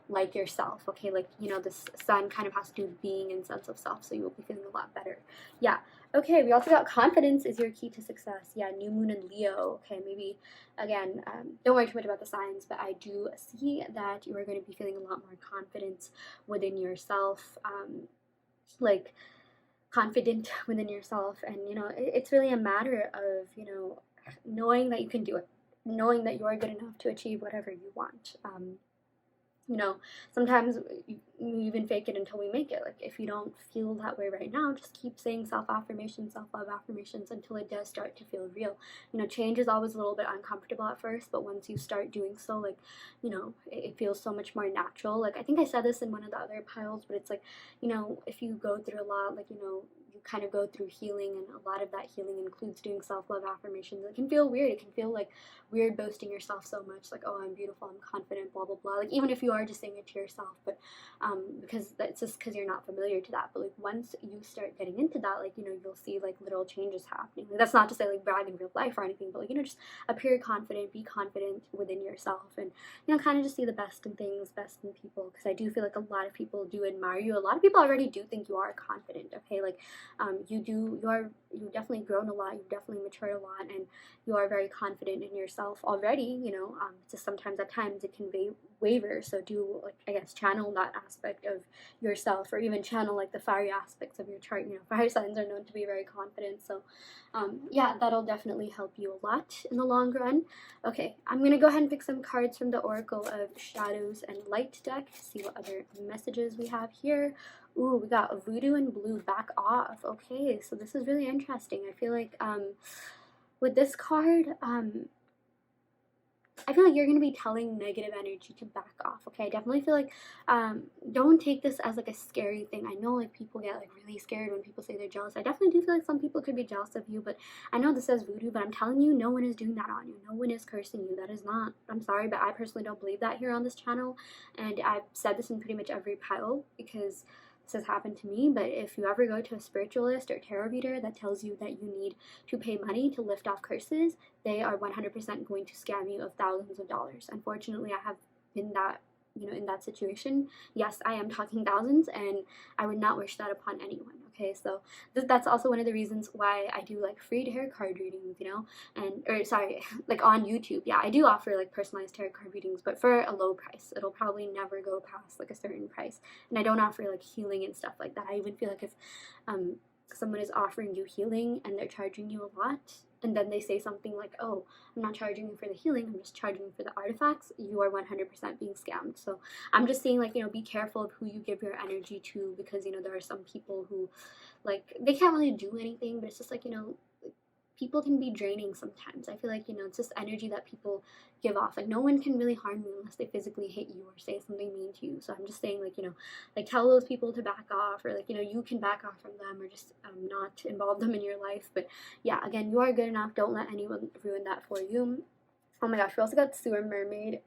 like yourself. Okay, like this sun kind of has to do with being and sense of self, so you will be feeling a lot better. Yeah. Okay, we also got confidence is your key to success. Yeah, new moon in Leo. Okay, maybe again, don't worry too much about the signs, but I do see that you are going to be feeling a lot more confidence within yourself, like confident within yourself. And it's really a matter of knowing that you can do it, knowing that you are good enough to achieve whatever you want. Sometimes you even fake it until we make it. Like if you don't feel that way right now, just keep saying self-affirmations, self-love affirmations until it does start to feel real. Change is always a little bit uncomfortable at first, but once you start doing so, like, it feels so much more natural. Like I think I said this in one of the other piles, but it's like, if you go through a lot, like, you kind of go through healing, and a lot of that healing includes doing self-love affirmations. It can feel weird. It can feel like weird boasting yourself so much, like, oh, I'm beautiful, I'm confident, blah blah blah. Like even if you are just saying it to yourself, but because that's just because you're not familiar to that. But like once you start getting into that, like you'll see like little changes happening. Like, that's not to say like brag in real life or anything, but like just appear confident, be confident within yourself, and kind of just see the best in things, best in people. Because I do feel like a lot of people do admire you. A lot of people already do think you are confident. Okay, like you've definitely grown a lot, you've definitely matured a lot, and you are very confident in yourself already. Just sometimes at times it can waver, so do, like, I guess, channel that aspect of yourself, or even channel like the fiery aspects of your chart. Fire signs are known to be very confident, so yeah, that'll definitely help you a lot in the long run. Okay, I'm gonna go ahead and pick some cards from the Oracle of Shadows and Light deck to see what other messages we have here. Ooh, we got Voodoo and Blue, back off. Okay, so this is really interesting. I feel like with this card, I feel like you're going to be telling negative energy to back off. Okay, I definitely feel like don't take this as like a scary thing. I know like people get like really scared when people say they're jealous. I definitely do feel like some people could be jealous of you, but I know this says voodoo, but I'm telling you, no one is doing that on you. No one is cursing you. That is not, I'm sorry, but I personally don't believe that here on this channel, and I've said this in pretty much every pile because this has happened to me. But if you ever go to a spiritualist or tarot reader that tells you that you need to pay money to lift off curses, they are 100% going to scam you of thousands of dollars. Unfortunately, I have been that you know, in that situation. Yes, I am talking thousands, and I would not wish that upon anyone. Okay, so that's also one of the reasons why I do like free tarot card readings, you know, and or sorry, like on YouTube. Yeah, I do offer like personalized tarot card readings, but for a low price. It'll probably never go past like a certain price, and I don't offer like healing and stuff like that. I even feel like if um someone is offering you healing and they're charging you a lot, and then they say something like, oh, I'm not charging you for the healing, I'm just charging you for the artifacts, you are 100% being scammed. So I'm just saying, like, you know, be careful of who you give your energy to, because, you know, there are some people who, like, they can't really do anything, but it's just like, you know, people can be draining sometimes. I feel like, you know, it's just energy that people give off. Like, no one can really harm you unless they physically hit you or say something mean to you. So I'm just saying, like, you know, like, tell those people to back off, or like, you know, you can back off from them, or just not involve them in your life. But yeah, again, you are good enough. Don't let anyone ruin that for you. Oh my gosh, we also got Sewer Mermaid.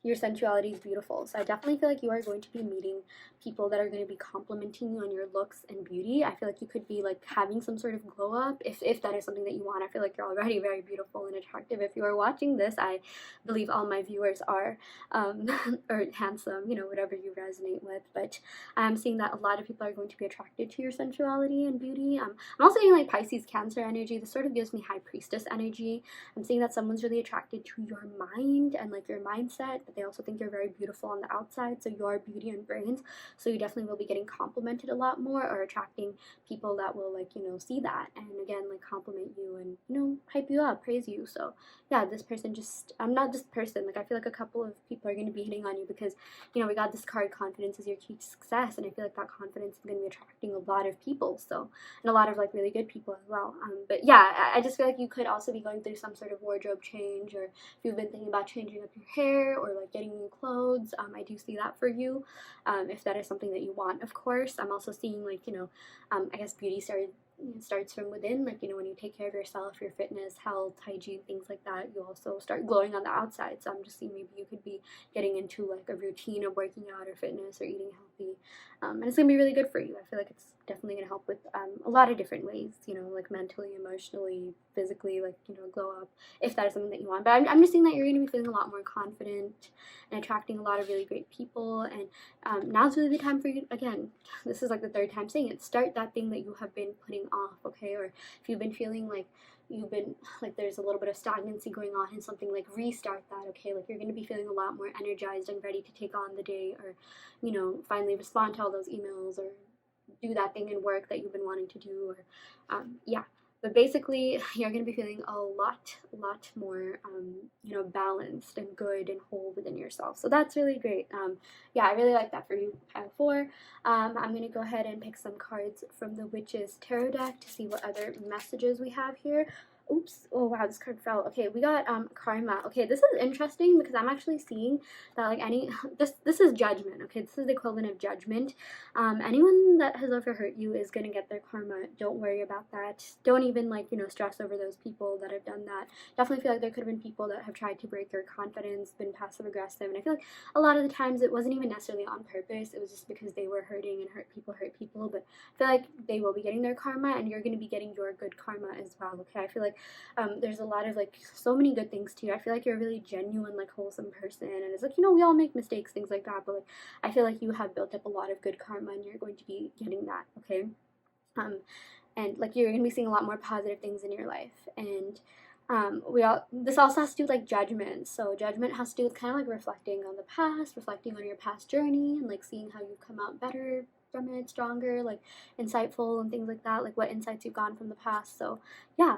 Your sensuality is beautiful. So I definitely feel like you are going to be meeting people that are going to be complimenting you on your looks and beauty. I feel like you could be like having some sort of glow up if that is something that you want. I feel like you're already very beautiful and attractive. If you are watching this, I believe all my viewers are or handsome, you know, whatever you resonate with. But I'm seeing that a lot of people are going to be attracted to your sensuality and beauty. I'm also getting like Pisces Cancer energy. This sort of gives me High Priestess energy. I'm seeing that someone's really attracted to your mind and like your mindset, but they also think you're very beautiful on the outside. So your beauty and brains. So you definitely will be getting complimented a lot more, or attracting people that will, like, you know, see that and again like compliment you and, you know, hype you up, praise you. So yeah, this person just, I'm not just person, like I feel like a couple of people are going to be hitting on you because, you know, we got this card, confidence is your key to success, and I feel like that confidence is going to be attracting a lot of people, so, and a lot of like really good people as well. But yeah, I just feel like you could also be going through some sort of wardrobe change, or if you've been thinking about changing up your hair or like getting new clothes, I do see that for you, if that is something that you want, of course. I'm also seeing, like, you know, I guess beauty starts from within. Like, you know, when you take care of yourself, your fitness, health, hygiene, things like that, you also start glowing on the outside. So I'm just seeing maybe you could be getting into like a routine of working out or fitness or eating healthy, and it's gonna be really good for you. I feel like it's definitely gonna help with a lot of different ways, you know, like mentally, emotionally, physically, like, you know, glow up, if that is something that you want. But I'm just seeing that you're gonna be feeling a lot more confident and attracting a lot of really great people. And now's really the time for you, again, this is like the third time saying it, start that thing that you have been putting off, okay? Or if you've been feeling like you've been like there's a little bit of stagnancy going on in something, like restart that, okay? Like, you're going to be feeling a lot more energized and ready to take on the day, or, you know, finally respond to all those emails, or do that thing in work that you've been wanting to do, or yeah. But basically, you're going to be feeling a lot more, you know, balanced and good and whole within yourself. So that's really great. Yeah, I really like that for you, pile 4. I'm going to go ahead and pick some cards from the Witch's Tarot deck to see what other messages we have here. Oops. Oh, wow, this card fell. Okay, we got karma. Okay, this is interesting because I'm actually seeing that, like, this is judgment. Okay, this is the equivalent of judgment. Anyone that has ever hurt you is going to get their karma. Don't worry about that. Don't even, like, you know, stress over those people that have done that. Definitely feel like there could have been people that have tried to break your confidence, been passive aggressive, and I feel like a lot of the times it wasn't even necessarily on purpose. It was just because they were hurting, and hurt people. But I feel like they will be getting their karma, and you're going to be getting your good karma as well. Okay, I feel like there's a lot of, like, so many good things to you. I feel like you're a really genuine, like, wholesome person, and it's like, you know, we all make mistakes, things like that, but like, I feel like you have built up a lot of good karma, and you're going to be getting that, okay? And like, you're going to be seeing a lot more positive things in your life. And this also has to do with like judgment. So judgment has to do with kind of like reflecting on the past, reflecting on your past journey, and like seeing how you've come out better from it, stronger, like insightful and things like that, like what insights you've gotten from the past. So yeah,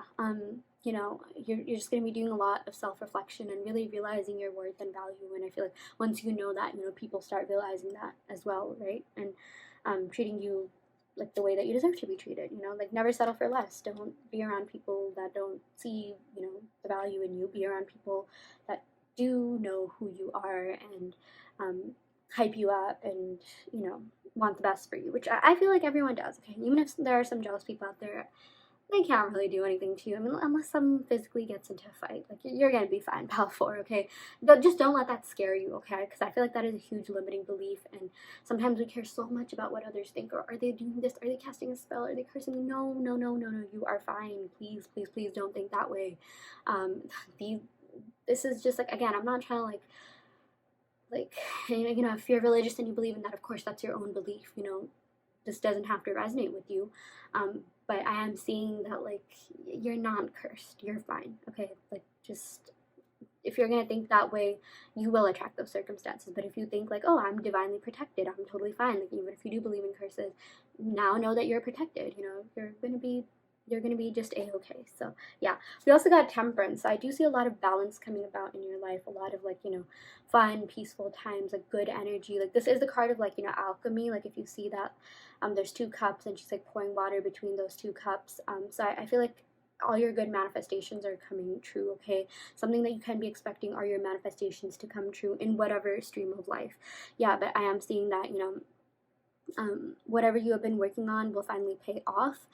you know, you're just going to be doing a lot of self-reflection and really realizing your worth and value. And I feel like once you know that, you know, people start realizing that as well, right? And treating you like the way that you deserve to be treated, you know, like never settle for less. Don't be around people that don't see, you know, the value in you. Be around people that do know who you are, and hype you up, and, you know, want the best for you, which I feel like everyone does, okay? Even if there are some jealous people out there, they can't really do anything to you. I mean, unless someone physically gets into a fight, like, you're gonna be fine, pal 4, okay? Just don't let that scare you, okay? Because I feel like that is a huge limiting belief, and sometimes we care so much about what others think, or are they doing this? Are they casting a spell? Are they cursing? No, you are fine. Please, please, please don't think that way. This is just, like, again, I'm not trying to, like, like, you know, if you're religious and you believe in that, of course, that's your own belief, you know, this doesn't have to resonate with you. But I am seeing that, like, you're not cursed, you're fine, okay? Like, just, if you're gonna think that way, you will attract those circumstances. But if you think like, oh, I'm divinely protected, I'm totally fine, like, even if you do believe in curses, now know that you're protected, you know, you're gonna be just a-okay. So yeah, we also got temperance. So I do see a lot of balance coming about in your life, a lot of, like, you know, fun, peaceful times, like good energy. Like, this is the card of, like, you know, alchemy. Like, if you see that, there's two cups and she's like pouring water between those two cups. So I feel like all your good manifestations are coming true, okay? Something that you can be expecting are your manifestations to come true in whatever stream of life. Yeah, but I am seeing that, you know, whatever you have been working on will finally pay off.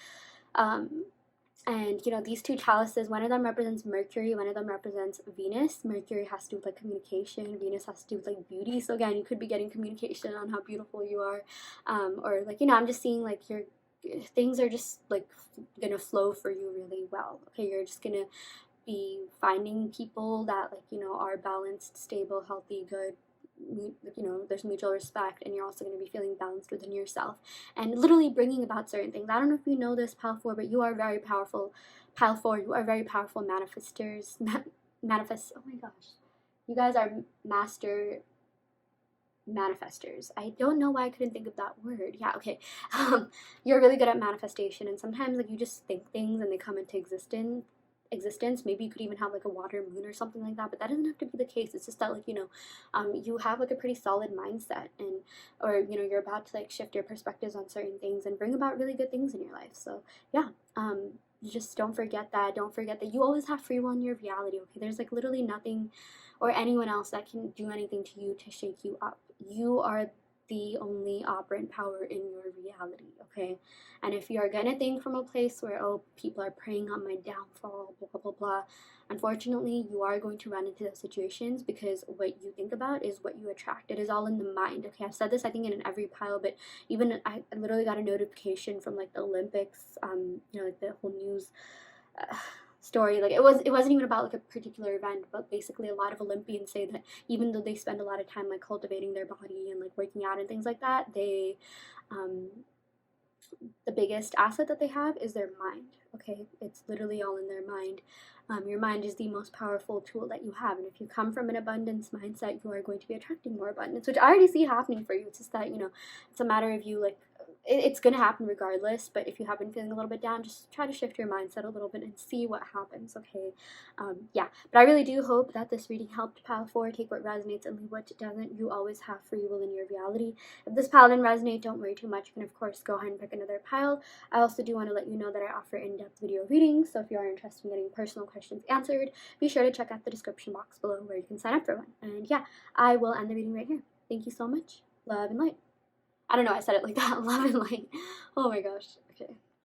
And, you know, these two chalices, one of them represents Mercury, one of them represents Venus. Mercury has to do with, like, communication. Venus has to do with, like, beauty. So again, you could be getting communication on how beautiful you are. Or, like, you know, I'm just seeing, like, things are just, like, gonna flow for you really well. Okay, you're just gonna be finding people that, like, you know, are balanced, stable, healthy, good. You know, there's mutual respect, and you're also going to be feeling balanced within yourself and literally bringing about certain things. I don't know if you know this, Pile 4, but you are very powerful. Pile 4, you are very powerful manifestors. Manifest. Oh my gosh, you guys are master manifestors. I don't know why I couldn't think of that word. Yeah, okay. You're really good at manifestation, and sometimes, like, you just think things and they come into existence. Maybe you could even have, like, a water moon or something like that, but that doesn't have to be the case. It's just that, like, you know, you have, like, a pretty solid mindset, and, or, you know, you're about to, like, shift your perspectives on certain things and bring about really good things in your life. So yeah, just don't forget that. Don't forget that you always have free will in your reality, okay? There's, like, literally nothing or anyone else that can do anything to you to shake you up. You are the only operant power in your reality, okay? And if you are gonna think from a place where, oh, people are preying on my downfall, blah, blah, blah, unfortunately, you are going to run into those situations, because what you think about is what you attract. It is all in the mind, okay? I've said this, I think, in every pile, but even I literally got a notification from, like, the Olympics, you know, like, the whole news story. Like, it wasn't even about, like, a particular event, but basically a lot of Olympians say that even though they spend a lot of time, like, cultivating their body and, like, working out and things like that, they the biggest asset that they have is their mind, okay? It's literally all in their mind. Your mind is the most powerful tool that you have, and if you come from an abundance mindset, you are going to be attracting more abundance, which I already see happening for you. It's just that, you know, it's a matter of you, like, it's going to happen regardless, but if you have been feeling a little bit down, just try to shift your mindset a little bit and see what happens, okay? Yeah, but I really do hope that this reading helped, Pile 4. Take what resonates and leave what doesn't. You always have free will in your reality. If this pile didn't resonate, don't worry too much. You can, of course, go ahead and pick another pile. I also do want to let you know that I offer in-depth video readings, so if you are interested in getting personal questions answered, be sure to check out the description box below where you can sign up for one. And yeah, I will end the reading right here. Thank you so much. Love and light. I don't know, I said it like that. Love and light. Oh my gosh. Okay.